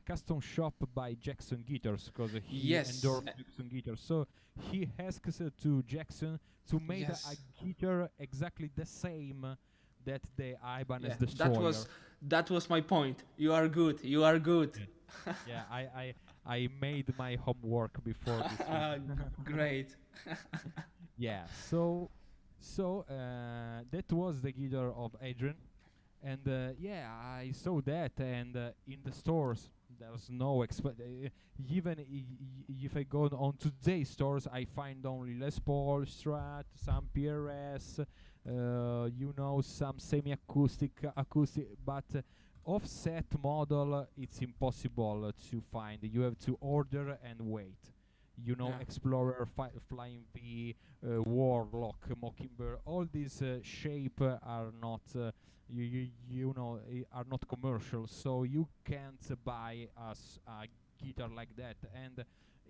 custom shop by Jackson Guitars because he Yes, endorsed Jackson Guitars. So he asks to Jackson to make a yes, guitar exactly the same that the Ibanez yeah. That Destroyer. was that was my point. You are good. You are good. Yeah, yeah. I made my homework before this one. Great. Yeah. So that was the guitar of Adrian. And yeah, I saw that, and in the stores there's no even if I go on today's stores, I find only Les Paul, Strat, some PRS, some semi-acoustic, acoustic, but offset model it's impossible to find. You have to order and wait. Yeah. Explorer, flying V, warlock, mockingbird. All these shape are not are not commercial, so you can't buy a guitar like that. And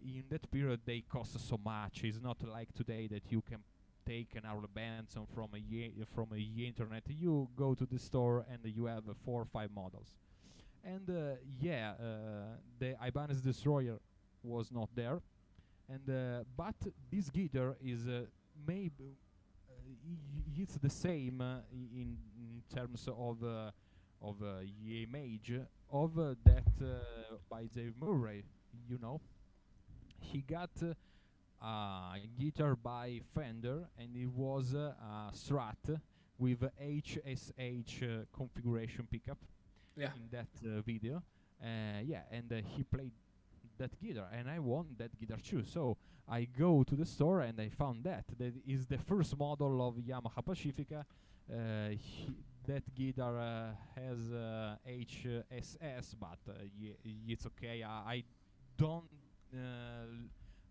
in that period they cost so much. It's not like today that you can take an Harley Benson from a internet. You go to the store and you have 4 or 5 models. And the Ibanez Destroyer was not there. And but this guitar is maybe it's the same in terms of image of that by Dave Murray. You know, he got a guitar by Fender, and it was a Strat with HSH configuration pickup Yeah. in that video. And he played that guitar, and I want that guitar too. So I go to the store and I found that is the first model of Yamaha Pacifica. That guitar has HSS, but it's okay. Don't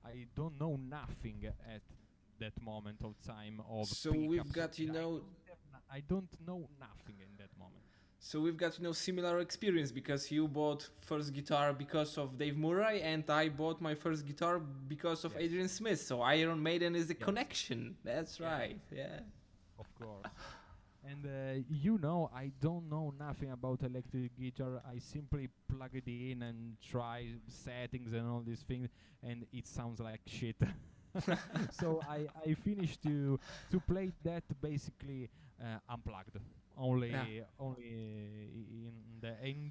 I don't know nothing at that moment of time of So we've pickups. got, I don't know nothing in that moment. so we've got, similar experience, because you bought first guitar because of Dave Murray, and I bought my first guitar because of Yes. Adrian Smith. So Iron Maiden is the Yes. connection. That's Yeah. right. Yeah. Of course. And I don't know nothing about electric guitar. I simply plug it in and try settings and all these things, and it sounds like shit. So I finished to play that basically unplugged. Only in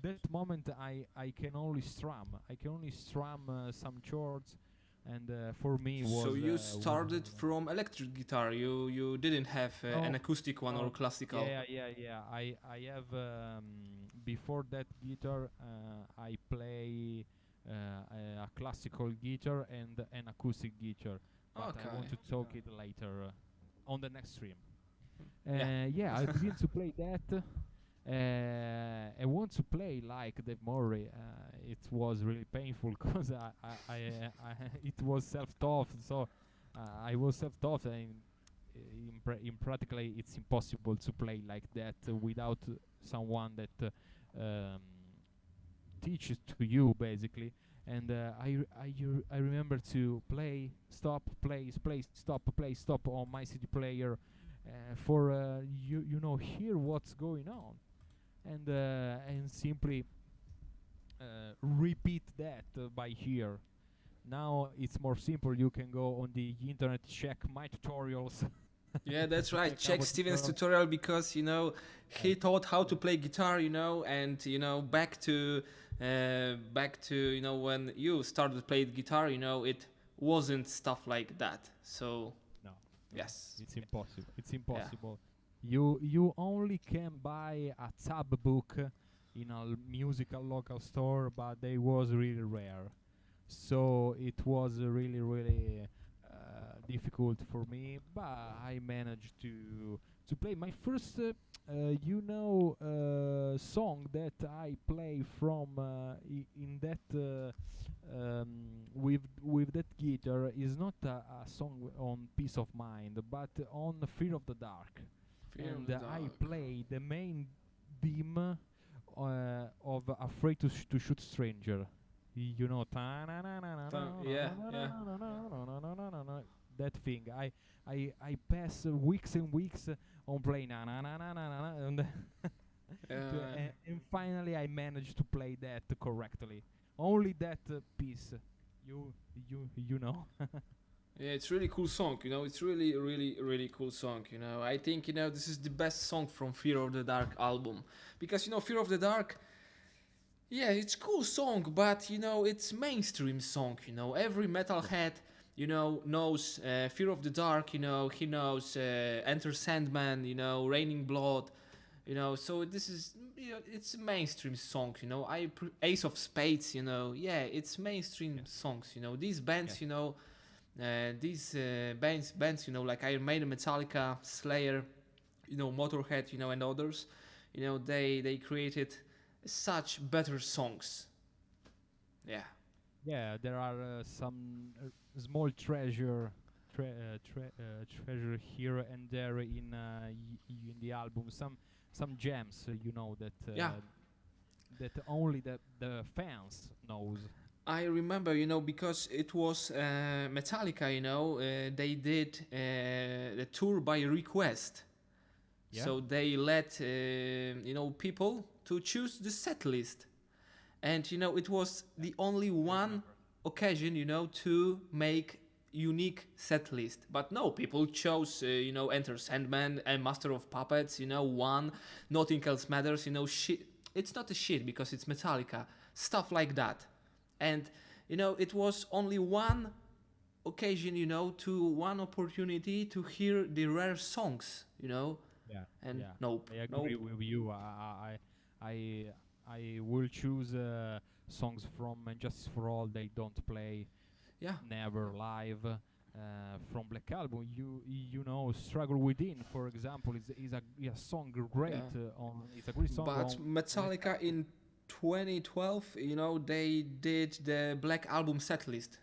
that moment I can only strum. I can only strum some chords, and for me was. So you started from electric guitar. You didn't have an No, acoustic one or no, classical. yeah. I have before that guitar. I play a classical guitar and an acoustic guitar, but I want to talk it later on the next stream. I begin to play that. I want to play like Dave Murray. It was really painful because it was self-taught. So I was self-taught, and in practically it's impossible to play like that without someone that teaches to you basically. And I remember to play, stop, play, stop, play, stop on my CD player for hear what's going on, and simply repeat that by ear. Now it's more simple. You can go on the internet, check my tutorials. Yeah, that's right. Check our Steven's tutorial. tutorial, because he taught how to play guitar, and back to when you started playing guitar, it wasn't stuff like that. So No, yes, it's impossible. It's impossible. You only can buy a tab book in a musical local store, but they was really rare. So it was really difficult for me, but I managed to play my first song that I play from in that with that guitar is not a song on Peace of Mind, but on Fear of the Dark. Fear of And the I Dark. play the main theme of Afraid to Shoot Stranger. You know, Yeah, yeah. that thing. I pass weeks and weeks on playing na na na na na na na, and finally I managed to play that correctly. Only that piece. You know. Yeah, it's really cool song. It's really, really, really cool song. I think this is the best song from Fear of the Dark album, because Fear of the Dark. Yeah, it's cool song, but it's mainstream song. Every metalhead, knows Fear of the Dark. He knows Enter Sandman. Raining Blood. So this is it's a mainstream song. Ace of Spades. Yeah, it's mainstream songs. These bands. These bands. Like Iron Maiden, Metallica, Slayer. Motorhead. And others. They created such better songs. Yeah. yeah, there are some small treasure here and there in the album. Some gems, that Yeah, that only the fans knows. I remember, because it was Metallica, they did the tour by request. Yeah. So they let, people to choose the set list. And, it was the only one occasion, to make unique set list. But no, people chose, Enter Sandman and Master of Puppets, one, Nothing Else Matters, shit. It's not a shit because it's Metallica. Stuff like that. And, it was only one occasion, to one opportunity to hear the rare songs, Yeah, and yeah. nope, I agree nope. with you. I will choose songs from Justice for All. They don't play Yeah, never live. From Black Album, you know, Struggle Within, for example, is a song great yeah. on. It's a great song But on Black Metallica Album. in 2012, they did the Black Album set list,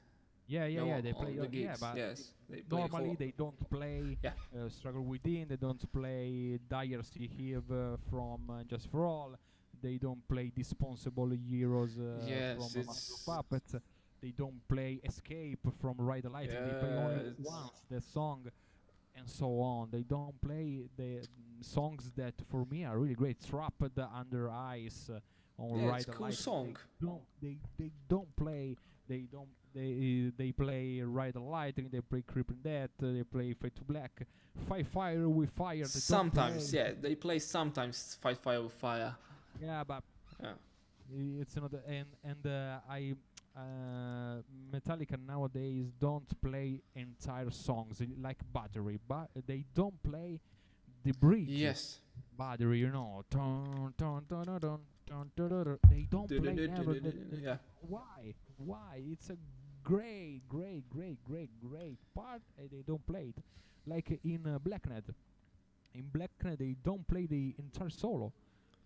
Yeah, yeah, yeah. They play. on the Yeah, gigs. but Yes, they play normally whole. they don't play Yeah, Struggle Within. They don't play Dire Sea Heave from Just for All. They don't play Dispensable Heroes yes, from Master of it's Puppets. They don't play Escape from Ride the Lightning. They play only yeah, it's once the song, and so on. They don't play the songs that for me are really great. Trapped Under Ice on yeah, it's Ride the cool Lightning. song. They don't play. They play Ride the Lightning. They play Creeping Death. They play Fade to Black. Fight Fire with Fire. They don't Sometimes, play. yeah, they play sometimes Fight Fire with Fire. Yeah, but Yeah, it's not. And I. Metallica nowadays don't play entire songs like Battery, but they don't play the bridge. yes. Battery, Dun, dun, dun, dun, dun, dun, dun, dun, dun. They don't play never. Yeah, Why? Why? It's a great, great, great, great, great part, and they don't play it. Like in Blacknet. In Blacknet, they don't play the entire solo,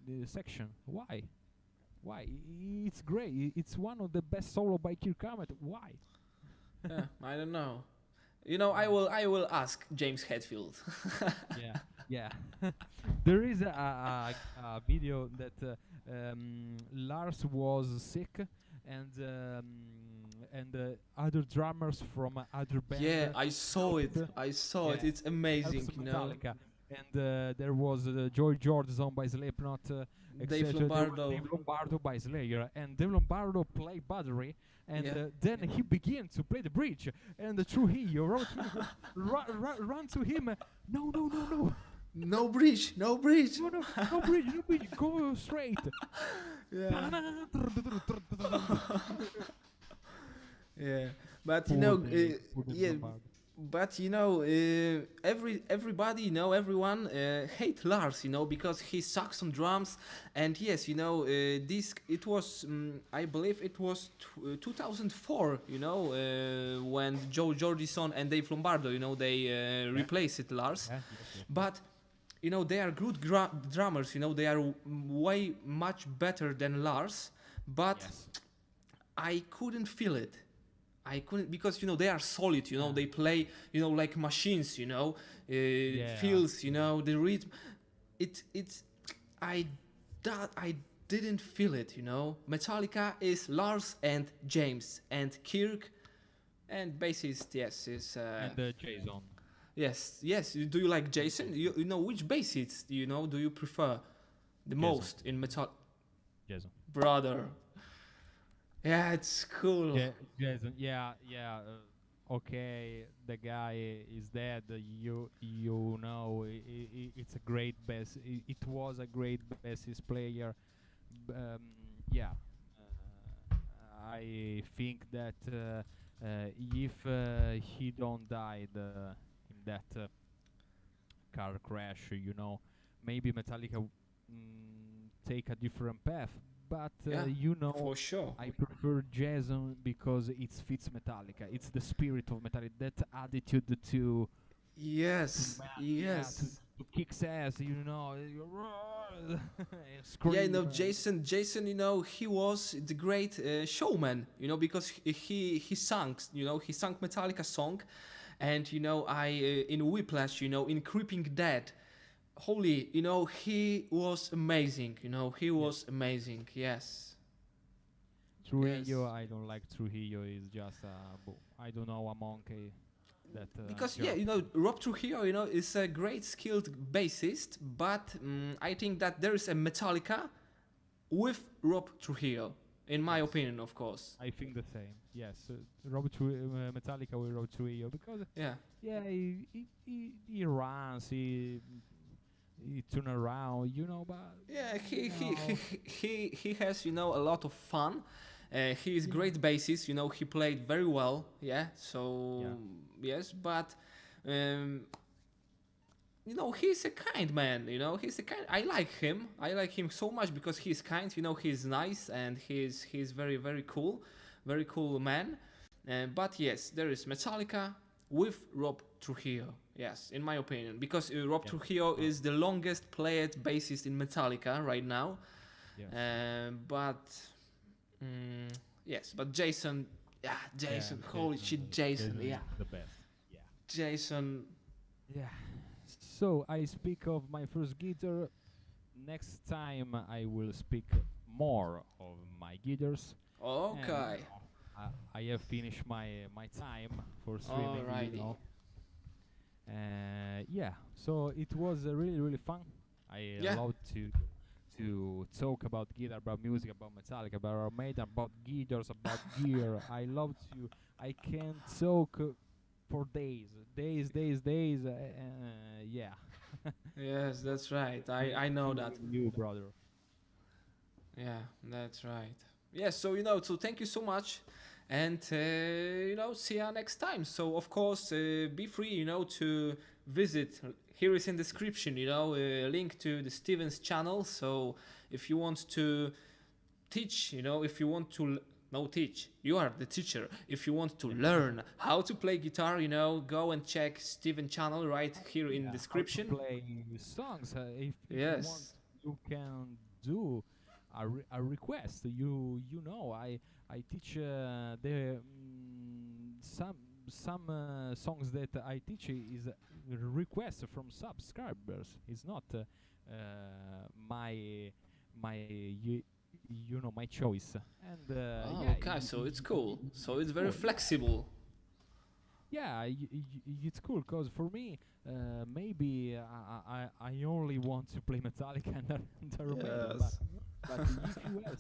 the section. Why? Why? It's great. It's one of the best solo by Kirk Hammett. Why? yeah. I don't know. I will ask James Hetfield. Yeah, yeah. There is a video that Lars was sick, and other drummers from other band. Yeah, I saw it. helped, I saw it. yeah, It's amazing, helped Metallica. And there was Joy Jordison by Slipknot, Dave etc. There was Lombardo. Dave Lombardo by Slayer, and Dave Lombardo played battery, and Yeah. then he began to play the bridge, and through you run to him. No, no, no, no, No bridge, no bridge. no, no, no bridge, no bridge. Go straight. Yeah. Yeah. But yeah. But everybody, everyone hate Lars, because he sucks on drums. And yes, this it was, I believe it was 2004, when Joe Jordison and Dave Lombardo, they replaced it Lars. Yeah, But they are good drummers. They are way much better than Lars. But yes. I couldn't feel it. I couldn't, because they are solid. Yeah. They play like machines. Yeah. Feels. The rhythm. It's I didn't feel it. Metallica is Lars and James and Kirk, and bassist. Yes, is And Jason. yes. Do you like Jason? You know which bassist do you prefer the most in metal? Jason. Brother. Yeah, it's cool. Yeah, Jason. Yeah, yeah. Okay, the guy is dead. You know, it's a great bass. It was a great bassist player. Yeah, I think that if he don't died in that car crash, maybe Metallica take a different path. But Yeah, for sure. I prefer Jason because it fits Metallica. It's the spirit of Metallica. That attitude to Yes, yeah, yes. to to kick ass, you know, and Yeah, scream. Jason, he was the great showman, because he sang, he sang Metallica song, and I in Whiplash, in Creeping Dead, holy, he was amazing, he Yeah. was amazing. Yes, yes, Trujillo, I don't like Trujillo. Is just I don't know, a monkey that because yeah, jerk. Rob Trujillo, is a great skilled bassist, but I think that there is a Metallica with Rob Trujillo, in my Yes, opinion, of course. I think the same. Yes, Metallica with Robert Trujillo, because Yeah. yeah, he runs, he turn around, but Yeah, you know, he has a lot of fun. He's yeah, great bassist. He played very well. Yeah, yeah, so yes, but um, he's a kind man. He's a kind. I like him. I like him so much because he's kind. He's nice and he's very cool man. But yes, there is Metallica with Rob Trujillo. Yes, in my opinion, because Rob yeah, Trujillo uh, is the longest played bassist in Metallica right now. yes, But mm, yes, but Jason, yeah, yeah. Jason, holy shit, Jason, Jason yeah, is the best. Yeah, Jason. yeah. So I speak of my first guitar. Next time I will speak more of my guitars, and Okay, I have finished my time for streaming. alrighty. Yeah, so it was really fun. I Yeah, love to talk about guitar, about music, about Metallica, about our Maiden, about guitars, about gear. I love to. I can talk for days. Yeah. yes, that's right. Thank I know that. you, brother. Yeah, that's right. Yes, so so thank you so much, and see you next time. So of course, be free, to visit. Here is in description, a link to the Stevens channel. So if you want to teach, if you want to no teach, you are the teacher. If you want to Yeah. learn how to play guitar, go and check Steven channel right here in Yeah, how to description. play songs. If you want, Yes. you can do a request. I teach the some songs that I teach is a request from subscribers. It's not my my choice. And Oh, yeah, okay, so it's cool. So it's very cool. flexible. Yeah, it's cool because for me, maybe I only want to play Metallica and the Maiden, Yes. but if you have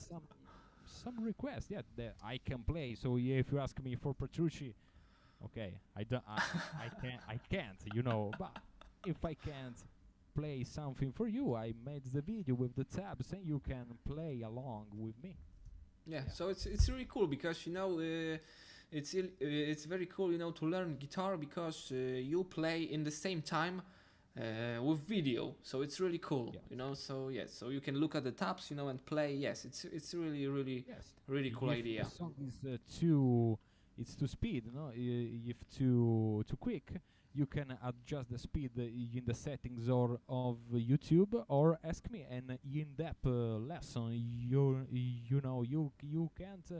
some request, yeah, that I can play. So yeah, if you ask me for Petrucci, okay, I can't, But if I can't play something for you, I made the video with the tabs, and you can play along with me. Yeah, Yeah, so it's really cool because it's very cool to learn guitar because you play in the same time with video, so it's really cool yes, so yes, so you can look at the tabs and play. Yes, it's really yes. really cool If the idea. song is too speed, no? If too quick, you can adjust the speed in the settings or of YouTube, or ask me an in-depth lesson. You can't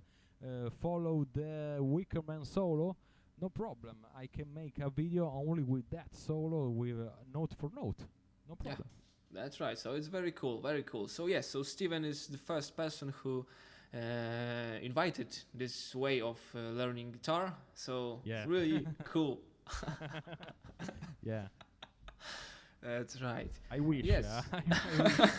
follow the Wickerman solo. No problem. I can make a video only with that solo, with note for note. No Yeah, problem. that's right. So it's very cool, very cool. So yes, so Steven is the first person who invited this way of learning guitar. So Yeah. really cool. Yeah. That's right. I wish. Yes. I wish.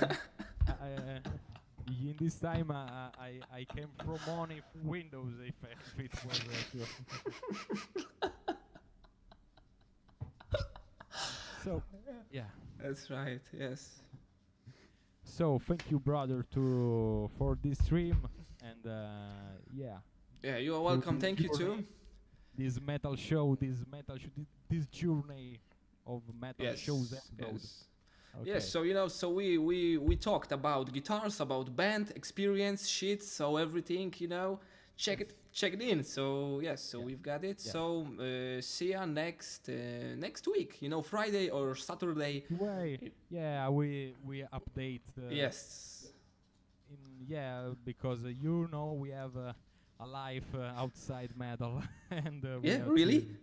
In this time, I came from on if Windows if it was true. So yeah. That's right. Yes. So thank you, brother, for this stream, and yeah, Yeah, you are for welcome. this Thank you too. journey, this journey of metal Yes. shows episode. Yes. Okay. Yes, so so we talked about guitars, about band experience, shit, so everything, check it in. So yes, so Yeah. we've got it. Yeah. So see ya next week. You know, Friday or Saturday. Way, yeah, we update. Yes. Because we have a life outside metal, and we Yeah, have really? to.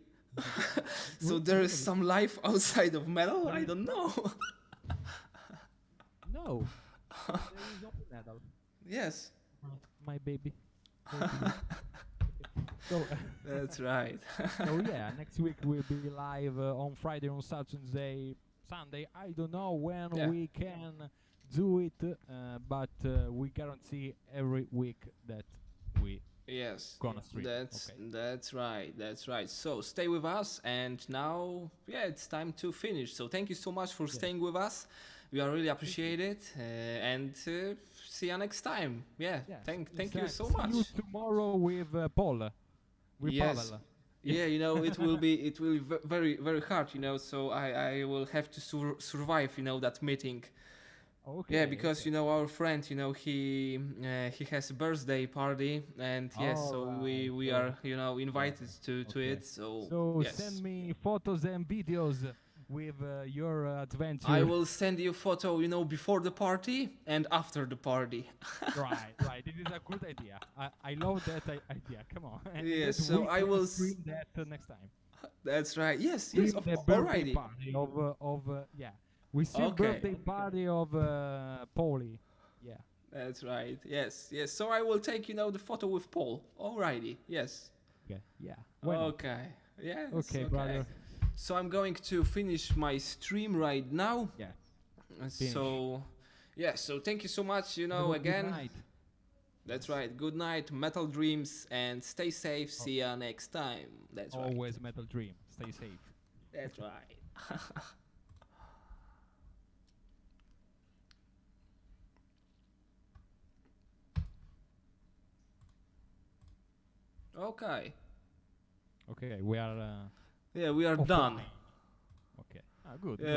So there is Really? some life outside of metal? I There- don't know. No, there is only metal. Yes. My baby. So, That's right. so yeah, next week we'll be live on Friday, on Saturday, Sunday. I don't know when Yeah. we can do it, but we guarantee every week that we Yes. gonna stream. That's Okay. that's right. That's right. So stay with us, and now it's time to finish. So thank you so much for staying with us. We are really appreciate it, and see you next time. Yeah. Yeah. Thank you so See much. you tomorrow with Paul. With Yes. Pavel. Yeah, it will be very very hard, So I will have to survive, that meeting. Okay. Yeah, because okay. our friend, he has a birthday party, and yes, so Alright, we so- are invited to Okay. it. So So yes. send me photos and videos with your adventure. I will send you a photo, before the party and after the party. Right. It is a good idea. I love that idea. Come on. And Yes, that so we I can will stream that next time. That's right. Yes, Stream yes, the birthday alrighty. party of. We stream Okay. birthday party of Paulie. Yeah. That's right. Yes, yes. So I will take, the photo with Paul. Alrighty. Yes. Okay. Yeah. Why not? Okay. Yes. Okay, brother. So I'm going to finish my stream right now. Yeah. So, yeah. So thank you so much. Have a good Again. night. That's right. Good night, metal dreams, and stay safe. See ya next time. That's right. Always metal dream. Stay safe. That's right. Okay. Okay, we are. Yeah, we are offline. done. Okay. Good. Yeah.